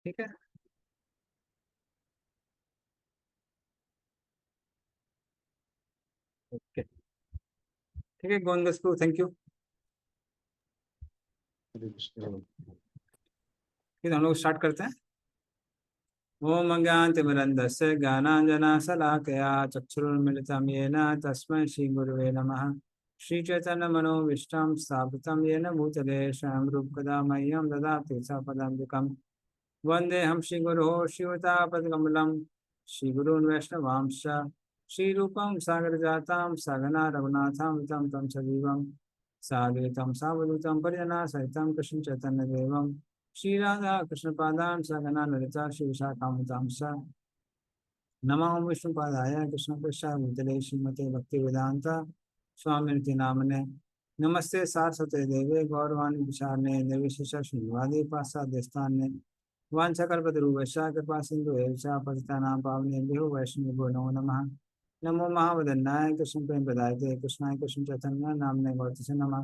ठीक है। ओके, ठीक है, गोविंद बसु, थैंक यू। फिर हम लोग स्टार्ट करते हैं। ओम अज्ञानतिमिरन्धस्य ज्ञानाञ्जनशलाकया चक्षुरुन्मिलितं येन तस्मै श्रीगुरुवे नमः। श्रीचैतन्यमनोभीष्टं स्थापितं येन भूतले स्वयं रूपकदा मह्यं ददाति सपदान्तिकम्। वन्देऽहं श्रीगुरोः श्रीयुतापदकमलं श्रीगुरून् वैष्णवांश्च श्रीरूपं सागरजातां सगना रघुनाथं तं तं सजीवं साद्वैतं सावधूतं परिजनसहितं कृष्णचैतन्यदेवं श्रीराधा कृष्णपादां सगना ललिता श्रीविशाखान्वितांश्च नमो विष्णुपादाय कृष्णपृष्ठाय भूतले श्रीमते भक्तिवेदान्त स्वामिनिति नामने। नमस्ते सारस्वते देवे गौरवाणी विचारणे निर्विशेष शून्यवादी पाश्चात्यस्थान्य वाञ्छाकल्पतरुभ्यश्च कृपा सिन्धु एव च पतितानां पावनेभ्यो वैष्णवेभ्यो नमो नमः। नमो महावदन्नाय कृष्ण प्रेम प्रदायते कृष्णाय कृष्ण चैतन्य नामने गौतम नमः।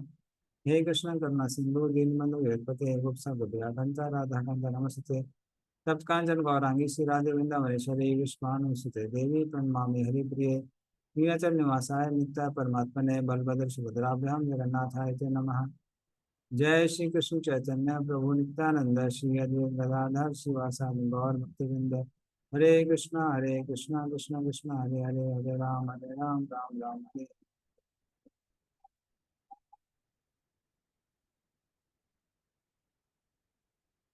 हे कृष्ण करुणा सिंधु दीनबंधु जगत्पते गोपसंगोपीराधंता राधाकांता नमस्ते। तप्त कांचन गौरांगी श्री राधे वृंदावनेश्वरी विश्वानुसुते देवी प्रणमामि हरिप्रिये नीलाचल निवासाय नित्याय परमात्मने बलभद्र सुभद्राभ्याम जगन्नाथाय ते नमः। जय श्री कृष्ण चैतन्य प्रभु नित्यानंद श्री अद्वैत गदाधर शिवासादि गौर भक्तवृंद। हरे कृष्णा कृष्णा कृष्णा हरे हरे, हरे राम राम हरे।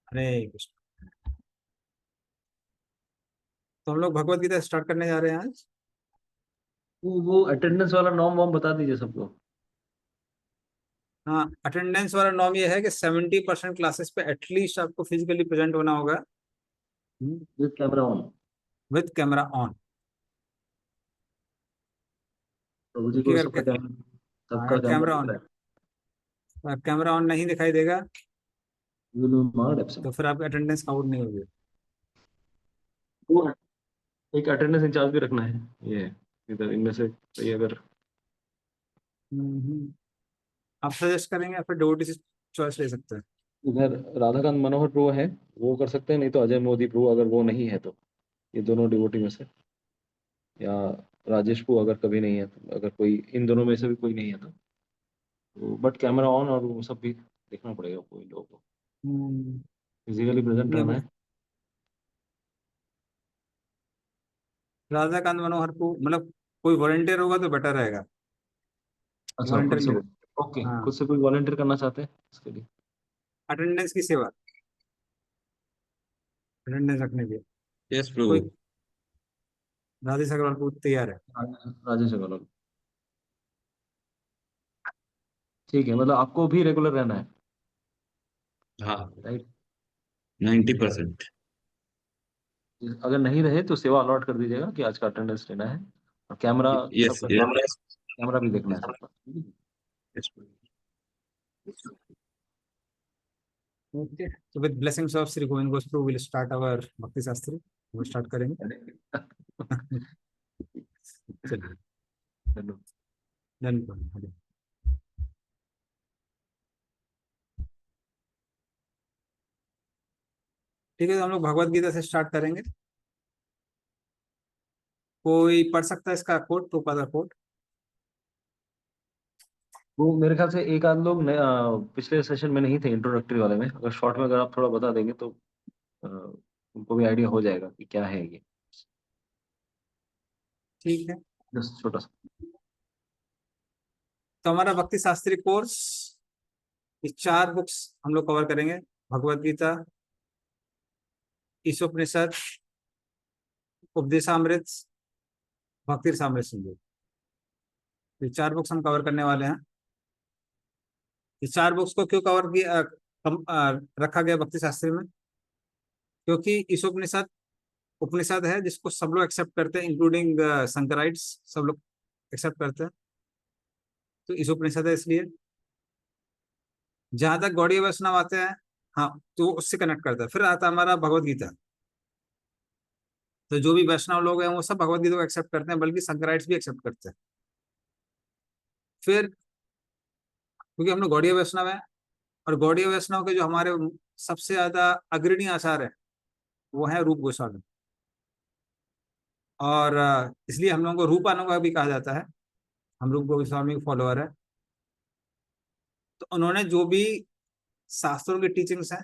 हरे कृष्ण। तो हम लोग भगवत गीता स्टार्ट करने जा रहे हैं आज। वो अटेंडेंस वाला नॉर्म वॉर्म बता दीजिए सबको। हाँ, अटेंडेंस वाला नॉर्म ये है कि 70% क्लासेस पे एटलीस्ट आपको फिजिकली प्रेजेंट होना होगा with camera on. With camera on. प्रभु जी क्योंकि को अगर सबका कैमरा कैमरा दिख ऑन, रहा है। कैमरा ऑन नहीं दिखाई देगा विल बी मार्क्ड तो एब्सेंट। फिर आपकी अटेंडेंस काउंट नहीं होगी। वो एक अटेंडेंस इंचार्ज भी रखना है। ये इधर इनमें से कोई अगर हम्म। आप सजेस्ट करेंगे या फिर डिवोटी से चॉइस ले सकते हैं। इधर राधाकांत मनोहर प्रो है, वो कर सकते हैं, नहीं तो अजय मोदी प्रो अगर वो नहीं है तो ये दोनों डिवोटी में से, या राजेश प्रो अगर कभी नहीं है तो, अगर कोई इन दोनों में से भी कोई नहीं है तो बट कैमरा ऑन और वो सब भी देखना पड़ेगा कोई लोगों को, हम्म, फिजिकली प्रेजेंट नहीं रहना वो है। राधाकांत मनोहर को मतलब कोई वॉलंटियर होगा तो बेटर रहेगा। अच्छा, खुद वॉलंटियर से ले। ओके, हाँ, खुद से कोई वॉलंटियर करना चाहते हैं इसके लिए। अटेंडेंस की सेवा, अटेंडेंस रखने की यस प्रभु। कोई राधेश अग्रवाल को तैयार है। राजेश अग्रवाल, ठीक है, मतलब आपको भी रेगुलर रहना है, हाँ, राइट। 90%। अगर नहीं रहे तो सेवा अलॉट कर दीजिएगा कि आज का अटेंडेंस लेना है, और कैमरा यस सबका यस कैमरा भी देखना है सबका। यस। ओके, तो with blessings of Shri Govind Goswami will start our Bhakti Shastri. वो स्टार्ट करेंगे। चलिए, डन। ठीक है, तो हम लोग भगवत गीता से स्टार्ट करेंगे। कोई पढ़ सकता है इसका कोड, तो पता कोड। वो मेरे ख्याल से एक आध लोग पिछले सेशन में नहीं थे इंट्रोडक्टरी वाले में, अगर शॉर्ट में अगर आप थोड़ा बता देंगे तो अ, उनको भी आइडिया हो जाएगा कि क्या है ये। ठीक है, जस्ट छोटा सा। तो हमारा भक्ति शास्त्री कोर्स, ये 4 बुक्स हम लोग कवर करेंगे। भगवत गीता, ईशोपनिषद, उपदेशामृत, भक्ति रसामृत सिंधु। ये 4 बुक्स हम कवर करने वाले हैं। ये 4 बुक्स को क्यों कवर किया रखा गया भक्ति शास्त्री में? क्योंकि ईशोपनिषद उपनिषद है जिसको सब लोग एक्सेप्ट करते हैं, इंक्लूडिंग शंकराइट्स, सब लोग एक्सेप्ट करते हैं, तो ईशोपनिषद है इसलिए। जहां तक गौड़ीय वैष्णव आते हैं, हाँ, तो उससे कनेक्ट करता है। फिर आता है हमारा भगवत गीता। तो जो भी वैष्णव लोग हैं वो सब भगवत गीता को एक्सेप्ट करते हैं, बल्कि शंकराइट्स भी एक्सेप्ट करते हैं। फिर क्योंकि हम लोग गौड़ीय वैष्णव हैं, और गौड़ीय वैष्णव के जो हमारे सबसे ज्यादा अग्रणी आचार्य हैं वो है रूप गोस्वामी। और इसलिए हम लोगों को रूपानुगा भी कहा जाता है, हम रूप गोस्वामी के फॉलोअर है। तो उन्होंने जो भी शास्त्रों की टीचिंग्स हैं,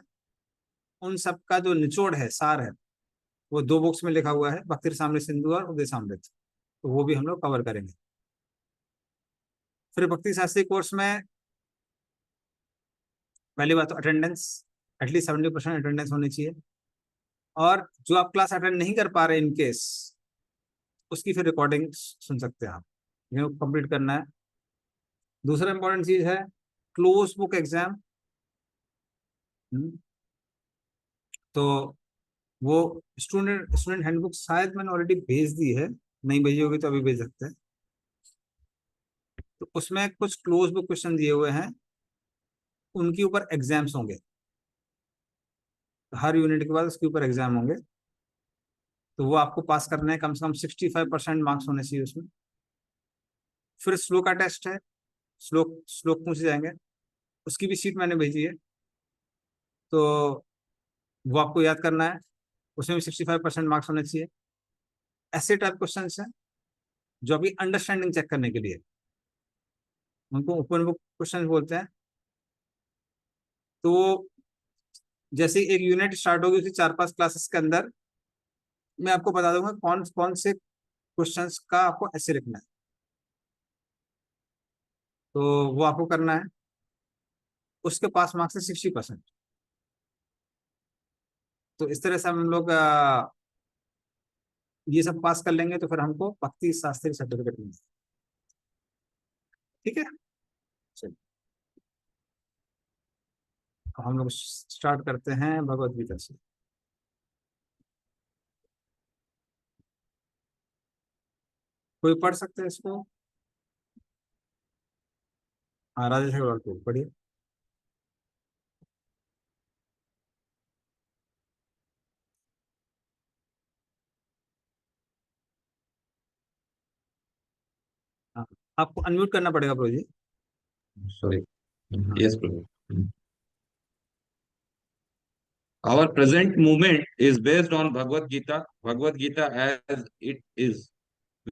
उन सब का जो निचोड़ है, सार है, वो 2 बुक्स में लिखा हुआ है, भक्ति रसामृत सिंधु और उपदेशामृत। तो वो भी हम लोग कवर करेंगे। फिर भक्ति शास्त्री कोर्स में पहली बात तो अटेंडेंस, एटलीस्ट 70% अटेंडेंस होनी चाहिए। और जो आप क्लास अटेंड नहीं कर पा रहे इन केस, उसकी फिर रिकॉर्डिंग सुन सकते हैं आप, ये कंप्लीट करना है। दूसरा इंपॉर्टेंट चीज है क्लोज बुक एग्जाम। तो वो स्टूडेंट स्टूडेंट हैंडबुक शायद मैंने ऑलरेडी भेज दी है, नहीं भेजी होगी तो अभी भेज सकते हैं। तो उसमें कुछ क्लोज बुक क्वेश्चन दिए हुए हैं, उनके ऊपर एग्जाम्स होंगे, हर यूनिट के बाद उसके ऊपर एग्जाम होंगे। तो वो आपको पास करना है, कम से कम 65% मार्क्स होने चाहिए उसमें। फिर श्लोक का टेस्ट है, श्लोक श्लोक पूछे जाएंगे, उसकी भी शीट मैंने भेजी है। तो वो आपको याद करना है, उसमें भी 65% मार्क्स होने चाहिए। ऐसे टाइप क्वेश्चन हैं जो अभी अंडरस्टैंडिंग चेक करने के लिए, उनको ओपन बुक क्वेश्चन बोलते हैं। तो जैसे एक यूनिट स्टार्ट होगी, उसकी 4-5 क्लासेस के अंदर मैं आपको बता दूंगा कौन कौन से क्वेश्चंस का आपको ऐसे लिखना है। तो वो आपको करना है, उसके पास मार्क्स है 60%। तो इस तरह से हम लोग ये सब पास कर लेंगे तो फिर हमको भक्ति शास्त्री सर्टिफिकेट मिलेगा। ठीक है, चलिए अब हम लोग स्टार्ट करते हैं भगवत गीता से। कोई पढ़ सकते हैं इसको? हाँ, राजेश अग्रवाल को पढ़िए। हाँ, आपको अनम्यूट करना पड़ेगा प्रो जी। Sorry. हाँ, Yes, Prabhu. Our present movement is based on Bhagavad Gita. Bhagavad Gita as it is.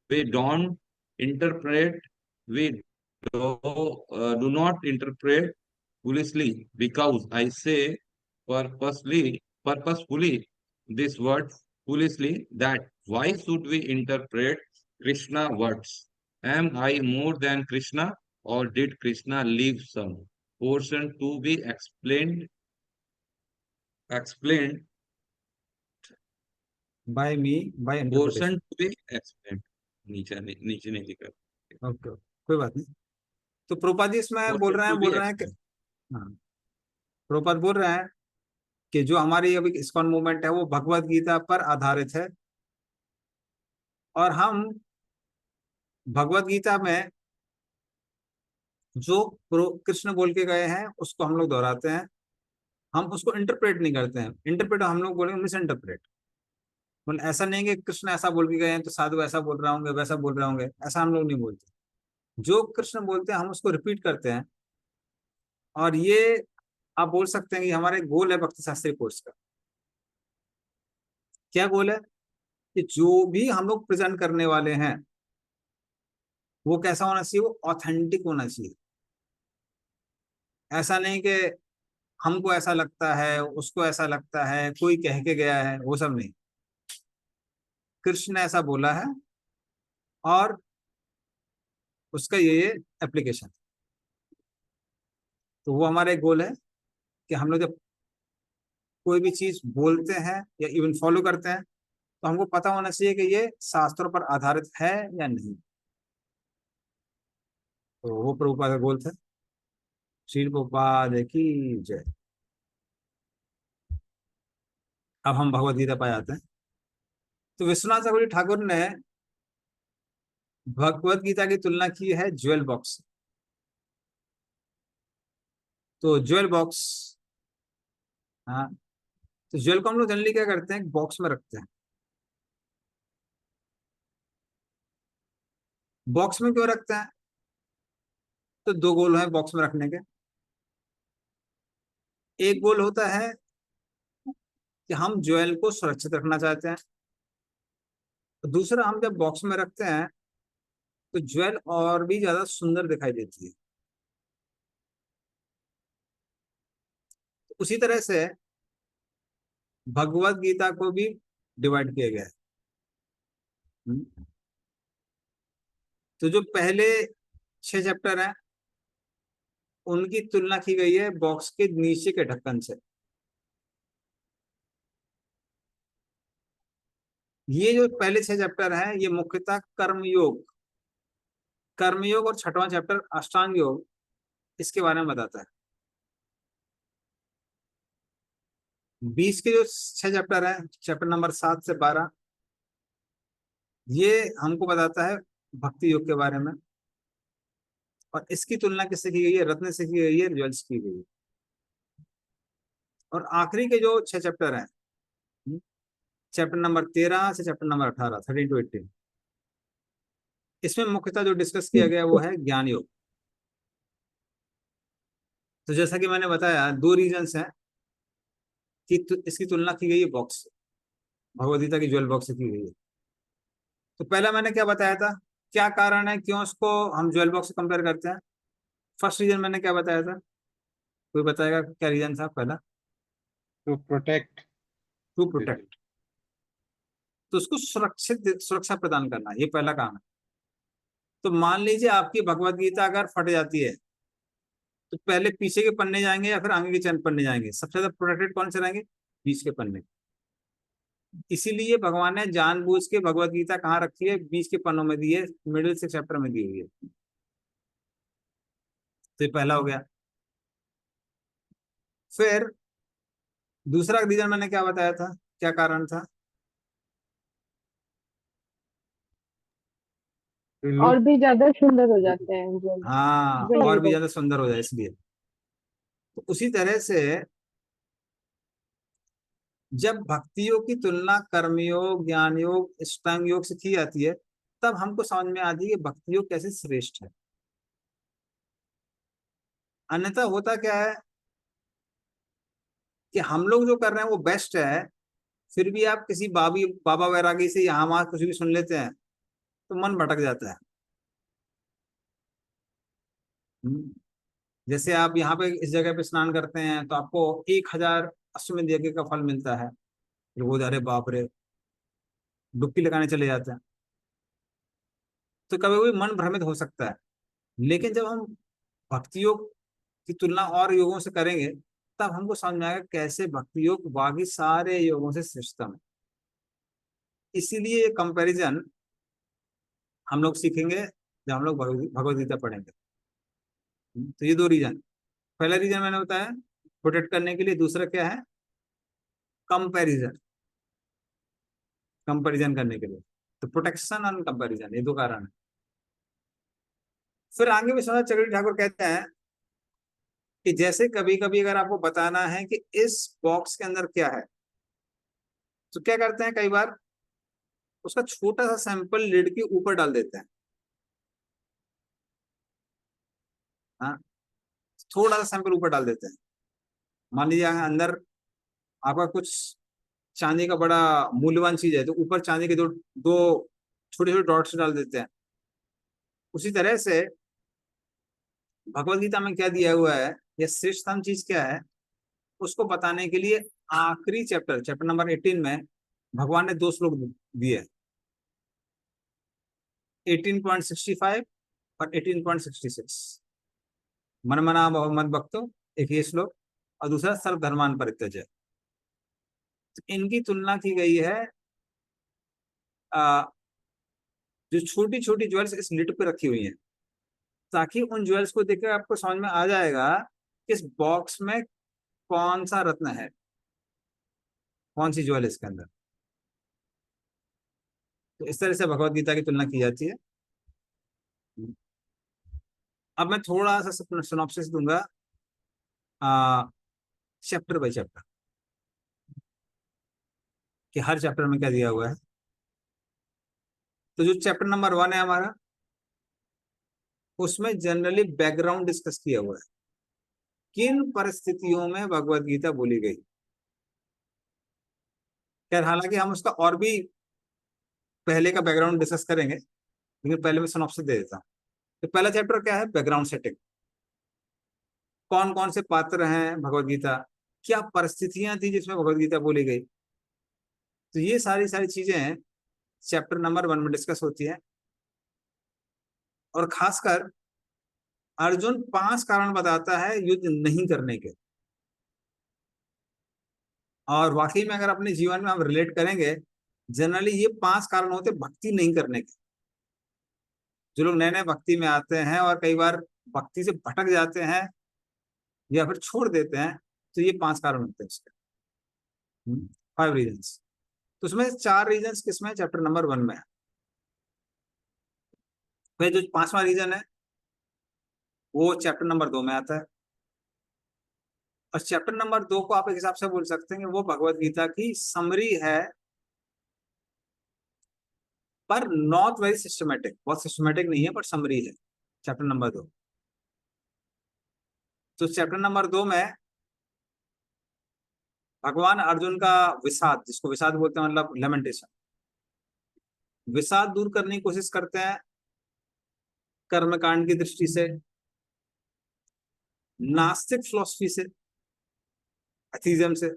We don't interpret, we do not interpret foolishly, because I say purposefully this word foolishly, that why should we interpret Krishna words? Am I more than Krishna, or did Krishna leave some portion to be explained by me, by portion interpretation. to be explained? नीचे नहीं लिखा। Okay, कोई बात नहीं। तो प्रोपाद जी इसमें बोल Portion रहे हैं to be कि explained. हाँ, प्रोपाद बोल रहे हैं कि जो हमारी अभी इस्कॉन मूवमेंट है वो भगवत गीता पर आधारित है। और हम भगवत गीता में जो कृष्ण बोल के गए हैं उसको हम लोग दोहराते हैं, हम उसको इंटरप्रेट नहीं करते हैं। इंटरप्रेट हम लोग बोलेंगे मिस इंटरप्रेट। मतलब ऐसा नहीं कि कृष्ण ऐसा बोल के गए हैं तो साधु ऐसा बोल रहे होंगे, वैसा बोल रहे होंगे, ऐसा हम लोग नहीं बोलते। जो कृष्ण बोलते हैं हम उसको रिपीट करते हैं। और ये आप बोल सकते हैं कि हमारे गोल है भक्ति शास्त्री कोर्स का। क्या गोल है? कि जो भी हम लोग प्रेजेंट करने वाले हैं वो कैसा होना चाहिए, वो ऑथेंटिक होना चाहिए। ऐसा नहीं कि हमको ऐसा लगता है, उसको ऐसा लगता है, कोई कह के गया है, वो सब नहीं। कृष्ण ने ऐसा बोला है और उसका ये एप्लीकेशन। तो वो हमारा एक गोल है कि हम लोग जब कोई भी चीज बोलते हैं या इवन फॉलो करते हैं तो हमको पता होना चाहिए कि ये शास्त्रों पर आधारित है या नहीं। तो वो प्रभुपाद का गोल था। श्री प्रभुपाद की जय। अब हम भगवत गीता पर आते हैं। तो विश्वनाथ चक्रवर्ती ठाकुर ने भगवत गीता की तुलना की है ज्वेल बॉक्स। तो ज्वेल बॉक्स, हाँ, तो ज्वेल को हम लोग जनरली क्या करते हैं, बॉक्स में रखते हैं। बॉक्स में क्यों रखते हैं? तो 2 गोल हैं बॉक्स में रखने के। एक गोल होता है कि हम ज्वेल को सुरक्षित रखना चाहते हैं। दूसरा, हम जब बॉक्स में रखते हैं तो ज्वेल और भी ज्यादा सुंदर दिखाई देती है। उसी तरह से भगवत गीता को भी डिवाइड किया गया है। तो जो पहले 6 चैप्टर हैं उनकी तुलना की गई है बॉक्स के नीचे के ढक्कन से। ये जो पहले 6 चैप्टर हैं ये मुख्यतः कर्मयोग और छठवां चैप्टर अष्टांग योग इसके बारे में बताता है। 20 के जो 6 चैप्टर हैं, चैप्टर नंबर 7 से 12, ये हमको बताता है भक्ति योग के बारे में। और इसकी तुलना किससे की गई है? रत्न से की गई है, ज्वेल्स की गई है। और आखिरी के जो 6 चैप्टर हैं, चैप्टर नंबर 13 से चैप्टर नंबर 18, 13 to 18, इसमें मुख्यतः जो डिस्कस किया गया वो है ज्ञान योग। तो जैसा कि मैंने बताया, 2 रीजन्स हैं कि इसकी तुलना की गई है बॉक्स से, भगवदगीता की ज्वेल बॉक्स से की गई है। तो पहला मैंने क्या बताया था, क्या कारण है क्यों उसको हम ज्वेल बॉक्स से कंपेयर करते हैं? फर्स्ट रीजन मैंने क्या बताया था? कोई बताएगा क्या रीजन था पहला? To protect. To protect. तो उसको सुरक्षा प्रदान करना, ये पहला काम है। तो मान लीजिए आपकी भगवत गीता अगर फट जाती है तो पहले पीछे के पन्ने जाएंगे या फिर आगे के चंद पन्ने जाएंगे? सबसे ज्यादा प्रोटेक्टेड कौन से रहेंगे? बीच के पन्ने। इसीलिए भगवान ने जानबूझ के भगवत गीता कहाँ रखी है? बीच के पन्नों में दी है, मिडिल से चैप्टर में दी हुई है। तो ये पहला हो गया। फिर दूसरा रीजन मैंने क्या बताया था, क्या कारण था? और भी ज्यादा सुंदर हो जाते हैं ज्वेल। हाँ, ज्वेल और भी बॉक्स। ज्यादा सुंदर हो जाए इसलिए। तो उसी तरह से जब भक्तियों की तुलना कर्मयोग, ज्ञान योग, अष्टांग योग से की जाती है तब हमको समझ में आती है कि भक्ति योग कैसे श्रेष्ठ है। अन्यथा होता क्या है कि हम लोग जो कर रहे हैं वो बेस्ट है, फिर भी आप किसी बाबा वैरागी से यहाँ वहां कुछ भी सुन लेते हैं तो मन भटक जाता है। जैसे आप यहाँ पे इस जगह पे स्नान करते हैं तो आपको 1000 अश्वमेध यज्ञ का फल मिलता है, फिर वो अरे बाप रे, डुबकी लगाने चले जाते हैं। तो कभी कभी मन भ्रमित हो सकता है। लेकिन जब हम भक्ति योग की तुलना और योगों से करेंगे तब हमको समझ में आएगा कैसे भक्ति योग बाकी सारे योगों से श्रेष्ठतम है। इसीलिए कंपैरिजन हम लोग सीखेंगे जब हम लोग भगवद गीता पढ़ेंगे। तो ये 2 रीजन, पहला रीजन मैंने बताया प्रोटेक्ट करने के लिए, दूसरा क्या है? कंपैरिजन, कंपैरिजन करने के लिए। तो प्रोटेक्शन और कंपैरिजन, ये 2 कारण है। फिर आगे विश्वनाथ चक्रवर्ती ठाकुर कहते हैं कि जैसे कभी कभी अगर आपको बताना है कि इस बॉक्स के अंदर क्या है तो क्या करते हैं, कई बार उसका छोटा सा सैंपल लिड के ऊपर डाल देते हैं। हाँ, थोड़ा सा सैंपल ऊपर डाल देते हैं। मान लीजिए अंदर आपका कुछ चांदी का बड़ा मूल्यवान चीज है तो ऊपर चांदी के दो दो छोटे छोटे डॉट्स डाल देते हैं। उसी तरह से भगवत गीता में क्या दिया हुआ है या श्रेष्ठतम चीज क्या है उसको बताने के लिए आखिरी चैप्टर, चैप्टर नंबर 18 में भगवान ने 2 श्लोक दिए, 18.65 और 18.66। मन मना भव मद भक्तो, एक ये श्लोक, और दूसरा सर्वधर्मान परित्यज्य। तो इनकी तुलना की गई है जो छोटी छोटी ज्वेल्स इस लिड पे रखी हुई हैं, ताकि उन ज्वेल्स को देखकर आपको समझ में आ जाएगा कि इस बॉक्स में कौन सा रत्न है, कौन सी ज्वेल इसके अंदर। तो इस तरह से भगवत गीता की तुलना की जाती है। अब मैं थोड़ा सा सिनॉप्सिस दूंगा चैप्टर बाय चैप्टर कि हर चैप्टर में क्या दिया हुआ है। तो जो चैप्टर नंबर 1 है हमारा, उसमें जनरली बैकग्राउंड डिस्कस किया हुआ है, किन परिस्थितियों में भगवत गीता बोली गई। खैर हालांकि हम उसका और भी पहले का बैकग्राउंड डिस्कस करेंगे, लेकिन पहले मैं सिनॉप्सिस दे देता हूँ। तो पहला चैप्टर क्या है? Background setting. कौन कौन से पात्र हैं भगवत गीता, क्या परिस्थितियां थी जिसमें भगवत गीता बोली गई, तो ये सारी सारी चीजें चैप्टर नंबर 1 में डिस्कस होती है। और खासकर अर्जुन 5 कारण बताता है युद्ध नहीं करने के, और वाकई में अगर अपने जीवन में हम रिलेट करेंगे, जनरली ये 5 कारण होते भक्ति नहीं करने के। जो लोग नए नए भक्ति में आते हैं और कई बार भक्ति से भटक जाते हैं या फिर छोड़ देते हैं, तो ये 5 कारण होते हैं इसके, 5 रीजंस। तो उसमें 4 रीजंस किसमें? चैप्टर नंबर 1 में है। फिर जो 5वां रीजन है वो चैप्टर नंबर 2 में आता है। और चैप्टर नंबर 2 को आप एक हिसाब से बोल सकते हैं कि वो भगवत गीता की समरी है, पर नॉट वेरी सिस्टमेटिक, बहुत सिस्टमेटिक नहीं है, पर समरी है चैप्टर नंबर 2। तो चैप्टर नंबर 2 में भगवान अर्जुन का विषाद, जिसको विषाद बोलते हैं, मतलब लेमेंटेशन, विषाद दूर करने की कोशिश करते हैं कर्मकांड की दृष्टि से, नास्तिक फिलॉसफी से, एथिज्म से,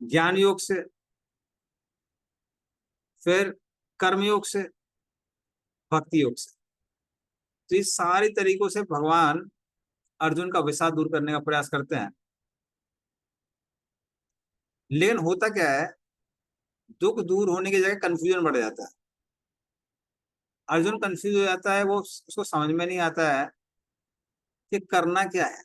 ज्ञान योग से, फिर कर्मयोग से, भक्ति योग से। तो इस सारी तरीकों से भगवान अर्जुन का विषाद दूर करने का प्रयास करते हैं। लेकिन होता क्या है, दुख दूर होने की जगह कंफ्यूजन बढ़ जाता है। अर्जुन कंफ्यूज हो जाता है, वो उसको समझ में नहीं आता है कि करना क्या है।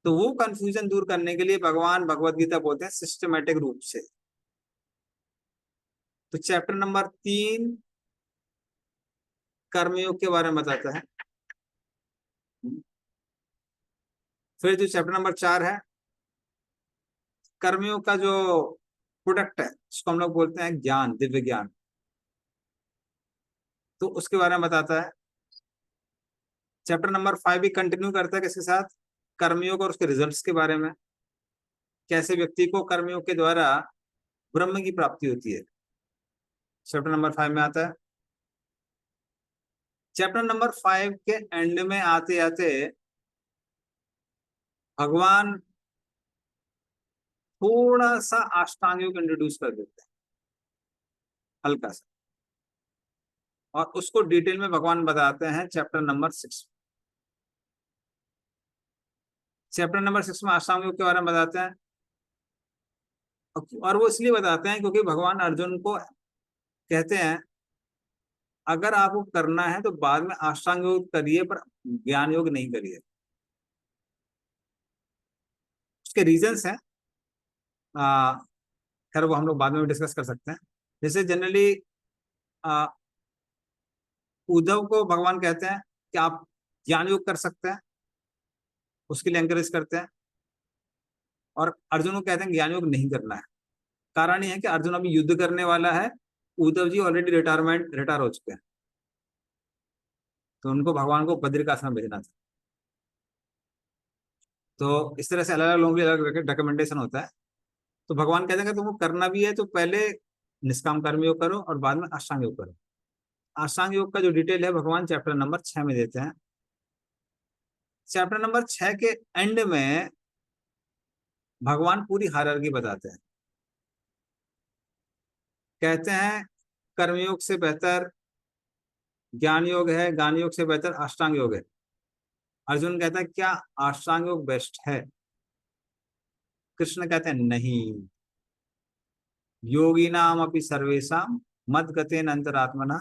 तो वो कंफ्यूजन दूर करने के लिए भगवान भगवत गीता बोलते हैं सिस्टमेटिक रूप से। तो चैप्टर नंबर 3 कर्मयोग के बारे में बताता है। फिर जो चैप्टर नंबर 4 है, कर्मयोग का जो प्रोडक्ट है, जिसको हम लोग बोलते हैं ज्ञान, दिव्य ज्ञान, तो उसके बारे में बताता है। चैप्टर नंबर 5 भी कंटिन्यू करता है किसके साथ? कर्मयोग और उसके रिजल्ट्स के बारे में, कैसे व्यक्ति को कर्मयोग के द्वारा ब्रह्म की प्राप्ति होती है, चैप्टर नंबर 5 में आता है। चैप्टर नंबर 5 के एंड में आते आते भगवान थोड़ा सा अष्टांग योग इंट्रोड्यूस कर देते हैं, हल्का सा, और उसको डिटेल में भगवान बताते हैं चैप्टर नंबर 6। चैप्टर नंबर 6 में अष्टांग योग के बारे में बताते हैं, और वो इसलिए बताते हैं क्योंकि भगवान अर्जुन को कहते हैं अगर आपको करना है तो बाद में अष्टांग योग करिए, पर ज्ञान योग नहीं करिए। उसके रीजंस हैं, खैर वो हम लोग बाद में भी डिस्कस कर सकते हैं। जैसे जनरली उद्धव को भगवान कहते हैं कि आप ज्ञान योग कर सकते हैं, उसके लिए एंकरेज करते हैं, और अर्जुन को कहते हैं ज्ञान योग नहीं करना है। कारण ये है कि अर्जुन अभी युद्ध करने वाला है, उद्धव जी ऑलरेडी रिटायर हो चुके हैं, तो उनको भगवान को बद्रिकाश्रम भेजना था। तो इस तरह से अलग अलग लोगों के अलग रिकमेंडेशन होता है। तो भगवान कहते हैं कि तुमको करना भी है तो पहले निष्काम कर्म योग करो और बाद में अष्टांग योग करो। अष्टांग योग का जो डिटेल है भगवान चैप्टर नंबर 6 में देते हैं। चैप्टर नंबर 6 के एंड में भगवान पूरी हायरार्की बताते हैं, कहते हैं कर्मयोग से बेहतर ज्ञान योग है, ज्ञान योग से बेहतर अष्टांग योग है। अर्जुन कहता है क्या अष्टांग योग बेस्ट है? कृष्ण कहते हैं नहीं, योगिनाम अपि सर्वेषां मद्गतेन अंतरात्मना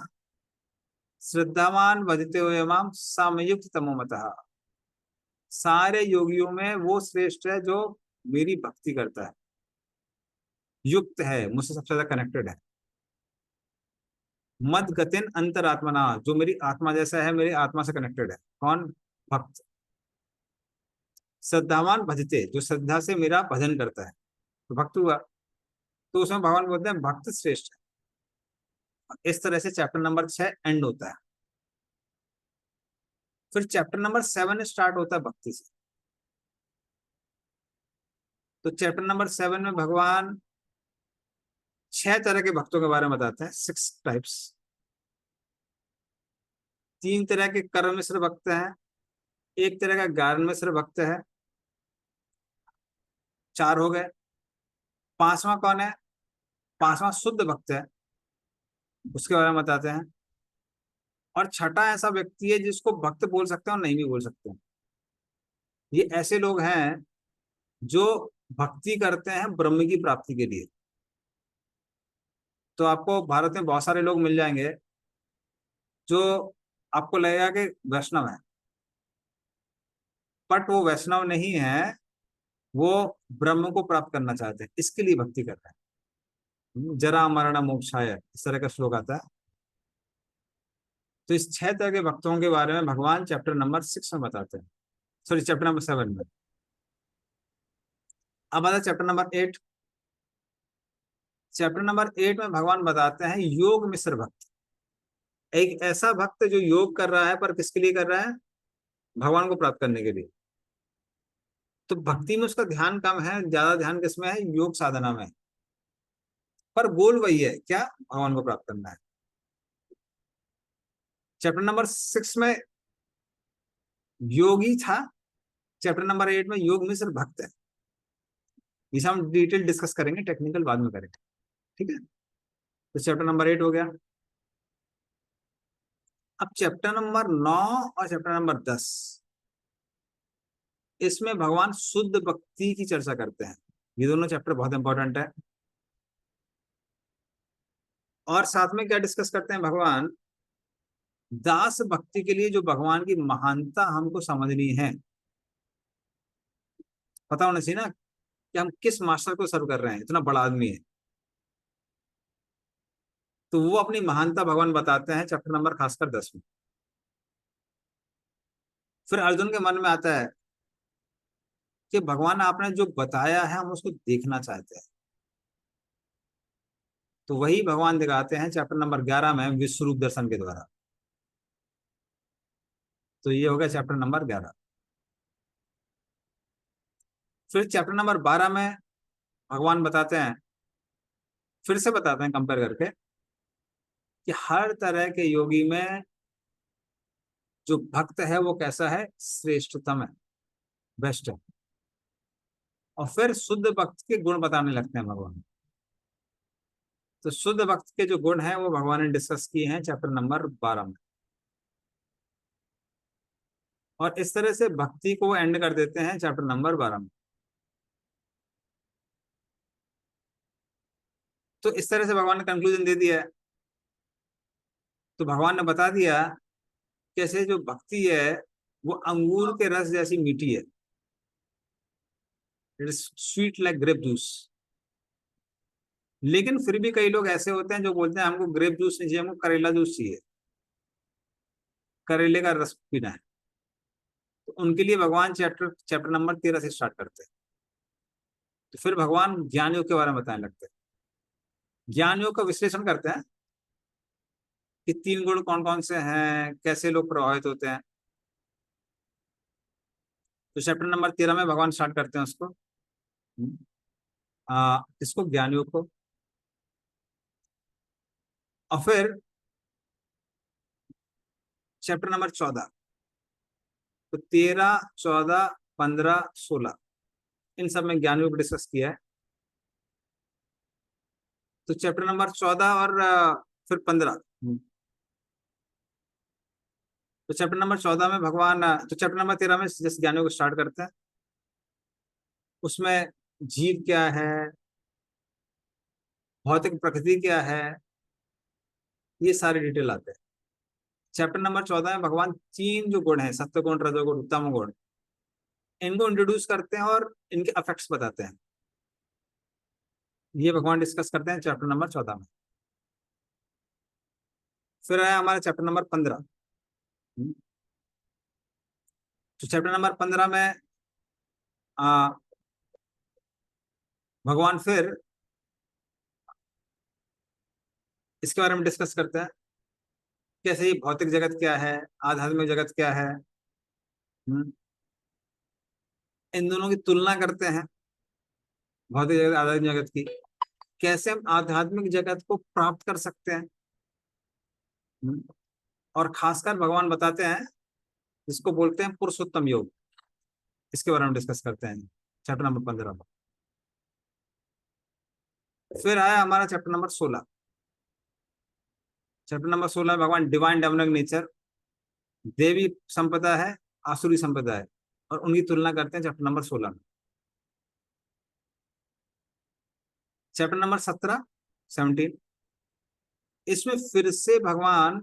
श्रद्धावान भजते हुए माम समयुक्त तमो मतः। सारे योगियों में वो श्रेष्ठ है जो मेरी भक्ति करता है, युक्त है, मुझसे सबसे ज्यादा कनेक्टेड है। मद गतिन अंतरात्मना, जो मेरी आत्मा जैसा है, मेरी आत्मा से कनेक्टेड है। कौन? भक्त। श्रद्धावान भजते, जो श्रद्धा से मेरा भजन करता है, तो भक्त हुआ। तो उसमें भगवान बोलते हैं भक्त श्रेष्ठ है। इस तरह से चैप्टर नंबर 6 एंड होता है। फिर चैप्टर नंबर 7 स्टार्ट होता है भक्ति से। तो चैप्टर नंबर 7 में भगवान 6 तरह के भक्तों के बारे में बताते हैं, 6 टाइप्स। 3 तरह के कर्म मिश्र भक्त हैं, 1 तरह का ज्ञान मिश्र भक्त है, 4 हो गए। 5वां कौन है? 5वां शुद्ध भक्त है, उसके बारे में बताते हैं। और छठा ऐसा व्यक्ति है जिसको भक्त बोल सकते हैं और नहीं भी बोल सकते हैं। ये ऐसे लोग हैं जो भक्ति करते हैं ब्रह्म की प्राप्ति के लिए। तो आपको भारत में बहुत सारे लोग मिल जाएंगे जो आपको लगेगा कि वैष्णव है, बट वो वैष्णव नहीं है, वो ब्रह्म को प्राप्त करना चाहते हैं, इसके लिए भक्ति कर रहे हैं। जरा मरण मोक्षाय, इस तरह का श्लोक आता है। तो इस 6 तरह के भक्तों के बारे में भगवान चैप्टर नंबर 6 में बताते हैं, सॉरी चैप्टर नंबर 7 में। अब आता चैप्टर नंबर 8। चैप्टर नंबर 8 में भगवान बताते हैं योग मिश्र भक्त। एक ऐसा भक्त जो योग कर रहा है, पर किसके लिए कर रहा है? भगवान को प्राप्त करने के लिए। तो भक्ति में उसका ध्यान कम है, ज्यादा ध्यान किसमें है? योग साधना में। पर गोल वही है, क्या? भगवान को प्राप्त करना है। चैप्टर नंबर 6 में योगी था, चैप्टर नंबर 8 में योग मिश्र भक्त है। इसे हम डिटेल डिस्कस करेंगे, टेक्निकल बाद में करेंगे, ठीक है। तो चैप्टर नंबर 8 हो गया। अब चैप्टर नंबर 9 और चैप्टर नंबर 10, इसमें भगवान शुद्ध भक्ति की चर्चा करते हैं। ये दोनों चैप्टर बहुत इंपॉर्टेंट है। और साथ में क्या डिस्कस करते हैं भगवान? दास भक्ति के लिए जो भगवान की महानता हमको समझनी है, पता होना चाहिए ना कि हम किस मास्टर को सर्व कर रहे हैं, इतना बड़ा आदमी है। तो वो अपनी महानता भगवान बताते हैं चैप्टर नंबर खासकर 10 में। फिर अर्जुन के मन में आता है कि भगवान आपने जो बताया है हम उसको देखना चाहते हैं। तो वही भगवान दिखाते हैं चैप्टर नंबर 11 में विश्व रूप दर्शन के द्वारा। तो ये हो गया चैप्टर नंबर 11। फिर चैप्टर नंबर 12 में भगवान बताते हैं, फिर से बताते हैं कंपेयर करके, कि हर तरह के योगी में जो भक्त है वो कैसा है? श्रेष्ठतम है, बेस्ट है। और फिर शुद्ध भक्त के गुण बताने लगते हैं भगवान। तो शुद्ध भक्त के जो गुण हैं वो भगवान ने डिस्कस किए हैं चैप्टर नंबर 12 में। और इस तरह से भक्ति को एंड कर देते हैं चैप्टर नंबर 12 में। तो इस तरह से भगवान ने कंक्लूजन दे दिया है। तो भगवान ने बता दिया कैसे जो भक्ति है वो अंगूर के रस जैसी मीठी है, it is sweet like grape juice. लेकिन फिर भी कई लोग ऐसे होते हैं जो बोलते हैं हमको ग्रेप जूस नहीं चाहिए, हमको करेला जूस चाहिए, करेले का रस पीना है। तो उनके लिए भगवान चैप्टर नंबर 13 से स्टार्ट करते हैं। तो फिर भगवान ज्ञान योग के बारे में बताने लगते हैं। ज्ञान योग का विश्लेषण करते हैं कि 3 गुण कौन कौन से हैं, कैसे लोग प्रभावित होते हैं। तो चैप्टर नंबर 13 में भगवान स्टार्ट करते हैं उसको, इसको ज्ञान योग को। और फिर चैप्टर नंबर 14, तो 13, 14, 15, 16 इन सब में ज्ञान योग डिस्कस किया है। तो चैप्टर नंबर 14 और फिर 15, तो चैप्टर नंबर 14 में भगवान, तो चैप्टर नंबर 13 में जैसे ज्ञान योग स्टार्ट करते हैं, उसमें जीव क्या है, भौतिक प्रकृति क्या है, ये सारे डिटेल आते हैं। चैप्टर नंबर 14 में भगवान 3 जो गुण है, सत्य गुण, रजोगुण, तमो गुण, इनको इंट्रोड्यूस करते हैं और इनके इफेक्ट्स बताते हैं। ये भगवान डिस्कस करते हैं चैप्टर नंबर 14 में। फिर आया हमारा चैप्टर नंबर 15। तो चैप्टर नंबर 15 में आ, भगवान फिर इसके बारे में डिस्कस करते हैं कैसे ये भौतिक जगत क्या है, आध्यात्मिक जगत क्या है। इन दोनों की तुलना करते हैं भौतिक जगत, आध्यात्मिक जगत की, कैसे हम आध्यात्मिक जगत को प्राप्त कर सकते हैं। और खासकर भगवान बताते हैं, जिसको बोलते हैं पुरुषोत्तम योग, इसके बारे में डिस्कस करते हैं चैप्टर नंबर 15 में। फिर आया हमारा चैप्टर नंबर 16। चैप्टर नंबर 16 में भगवान डिवाइन डेमोनिक नेचर, देवी संपदा है, आसुरी संपदा है, और उनकी तुलना करते हैं चैप्टर नंबर 16 में। चैप्टर नंबर 17 इसमें फिर से भगवान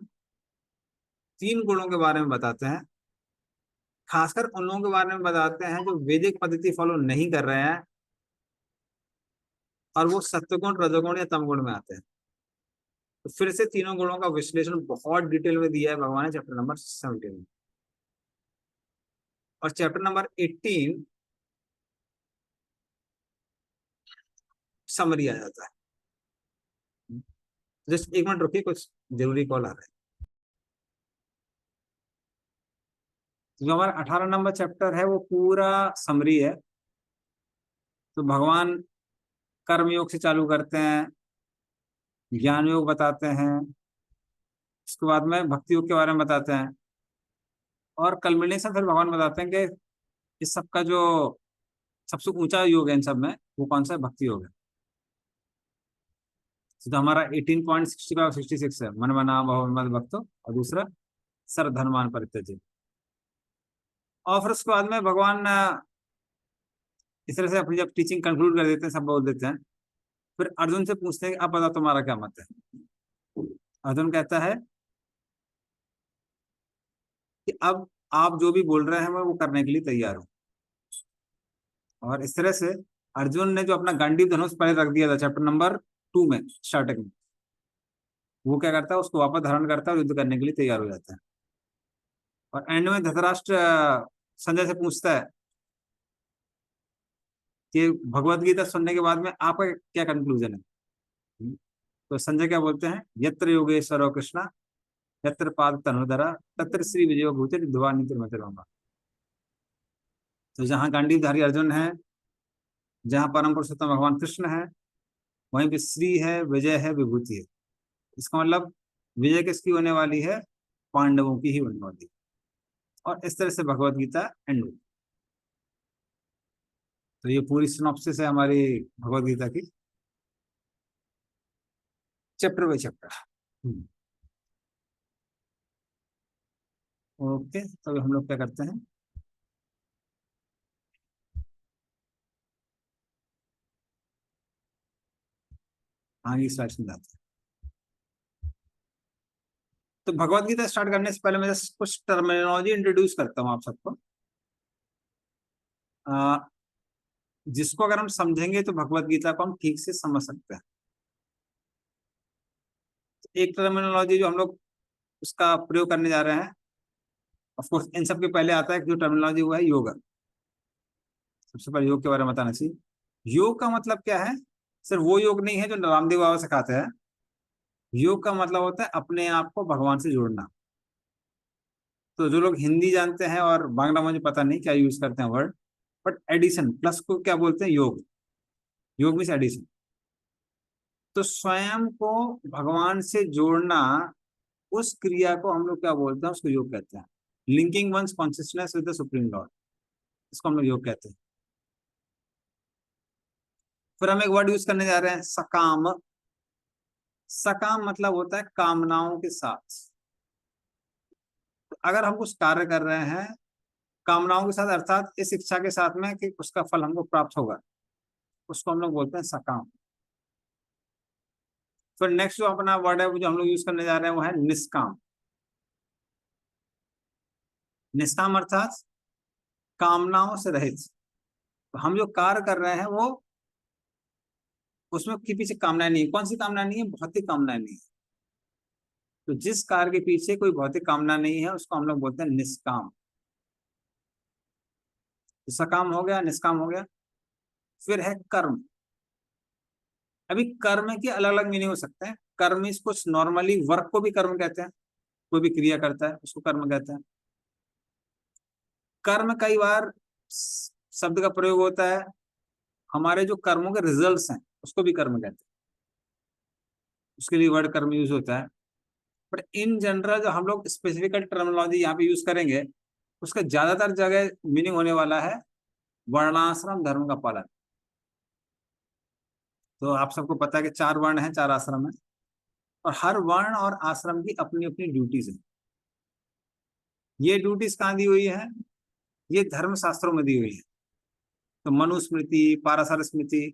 3 गुणों के बारे में बताते हैं। खासकर उन लोगों के बारे में बताते हैं जो वैदिक पद्धति फॉलो नहीं कर रहे हैं और वो सत्वगुण, रजोगुण या तमगुण में आते हैं। तो फिर से 3 गुणों का विश्लेषण बहुत डिटेल में दिया है भगवान ने चैप्टर नंबर 17 में। और चैप्टर नंबर 18 समरी आ जाता है। जस्ट 1 मिनट रुकिए, कुछ जरूरी कॉल आ रहा है। जो हमारा 18 नंबर चैप्टर है वो पूरा समरी है। तो भगवान कर्म योग से चालू करते हैं, ज्ञान योग बताते हैं, उसके बाद में भक्ति योग के बारे में बताते हैं, और कल्मिनेशन फिर भगवान बताते हैं कि इस सब का जो सबसे ऊंचा योग है इन सब में, वो कौन सा है? भक्ति योग है। तो हमारा 18.65 66 है, मन मना भव मद भक्तो, और दूसरा सर्वधर्मान परित्यज्य। और फिर उसके बाद में भगवान इस तरह से अपनी जब टीचिंग कंक्लूड कर देते हैं, सब बोल देते हैं, फिर अर्जुन से पूछते हैं कि अब बताओ तुम्हारा क्या मत है। अर्जुन कहता है कि अब आप जो भी बोल रहे हैं मैं वो करने के लिए तैयार हूं। और इस तरह से अर्जुन ने जो अपना गांडीव धनुष पहले रख दिया था चैप्टर नंबर 2 में स्टार्टिंग में, वो क्या करता है, उसको वापस धारण करता है और युद्ध करने के लिए तैयार हो जाता है। और एंड में धृतराष्ट्र संजय से पूछता है कि भगवत गीता सुनने के बाद में आपका क्या कंक्लूजन है। तो संजय क्या बोलते हैं, यत्र योगेश्वरो कृष्णा यत्र पाद तनुधरा तत्र श्री विजय भूति ध्रुवा नीतिर्मतिर्मम। तो जहाँ गांडीवधारी अर्जुन है, जहाँ परम पुरुषोत्तम भगवान कृष्ण है, वहीं पे श्री है, विजय है, विभूति है। इसका मतलब विजय किसकी होने वाली है? पांडवों की ही होने वाली है। और इस तरह से भगवत गीता एंड हुई। तो ये पूरी सिनॉप्सिस है हमारी भगवत गीता की, चैप्टर बाय चैप्टर। ओके, तो हम लोग क्या करते हैं, आगे स्लाइड में जाते हैं। तो भगवत गीता स्टार्ट करने से पहले मैं कुछ टर्मिनोलॉजी इंट्रोड्यूस करता हूँ आप सबको, जिसको अगर हम समझेंगे तो भगवत गीता को हम ठीक से समझ सकते हैं। तो एक टर्मिनोलॉजी जो हम लोग उसका प्रयोग करने जा रहे हैं, ऑफ कोर्स इन सब के पहले आता है कि जो टर्मिनोलॉजी वो है योग। सबसे पहले योग के बारे में बताना चाहिए। योग का मतलब क्या है? सिर्फ वो योग नहीं है जो रामदेव बाबा सिखाते हैं। योग का मतलब होता है अपने आप को भगवान से जोड़ना। तो जो लोग हिंदी जानते हैं और बांग्ला मुझे पता नहीं क्या यूज करते हैं वर्ड, बट एडिशन प्लस को क्या बोलते हैं? योग। योग मीन्स एडिशन। तो स्वयं को भगवान से जोड़ना, उस क्रिया को हम लोग क्या बोलते हैं? उसको योग कहते हैं। Linking one's consciousness with the supreme lord, इसको हम लोग योग कहते हैं। फिर हम एक वर्ड यूज करने जा रहे हैं, सकाम। सकाम मतलब होता है कामनाओं के साथ। तो अगर हम कुछ कार्य कर रहे हैं कामनाओं के साथ, अर्थात इस इच्छा के साथ में कि उसका फल हमको प्राप्त होगा, उसको हम लोग बोलते हैं सकाम। फिर नेक्स्ट जो अपना वर्ड है जो हम लोग यूज करने जा रहे हैं वो है निष्काम। निष्काम अर्थात कामनाओं से रहित। तो हम जो कार्य कर रहे हैं वो उसमें के पीछे कामना नहीं है। कौन सी कामना नहीं है? भौतिक कामना नहीं है। तो जिस कार्य के पीछे कोई भौतिक कामना नहीं है उसको हम लोग बोलते हैं निष्काम। सकाम हो गया, निष्काम हो गया। फिर है कर्म। अभी कर्म के अलग अलग मीनिंग हो सकते हैं। कर्म इस कुछ नॉर्मली वर्क को भी कर्म कहते हैं, कोई भी क्रिया करता है उसको कर्म कहते हैं। कर्म कई बार शब्द का प्रयोग होता है हमारे जो कर्मों के रिजल्ट्स हैं उसको भी कर्म कहते हैं, उसके लिए वर्ड कर्म यूज होता है। बट इन जनरल जो हम लोग स्पेसिफिकल टर्मिनोलॉजी यहाँ पे यूज करेंगे, उसका ज्यादातर जगह मीनिंग होने वाला है वर्णाश्रम धर्म का पालन। तो आप सबको पता है कि 4 वर्ण हैं, 4 आश्रम है, और हर वर्ण और आश्रम की अपनी अपनी ड्यूटीज है। ये ड्यूटीज कहाँ दी हुई है? ये धर्म शास्त्रों में दी हुई है। तो मनुस्मृति, पाराशर स्मृति,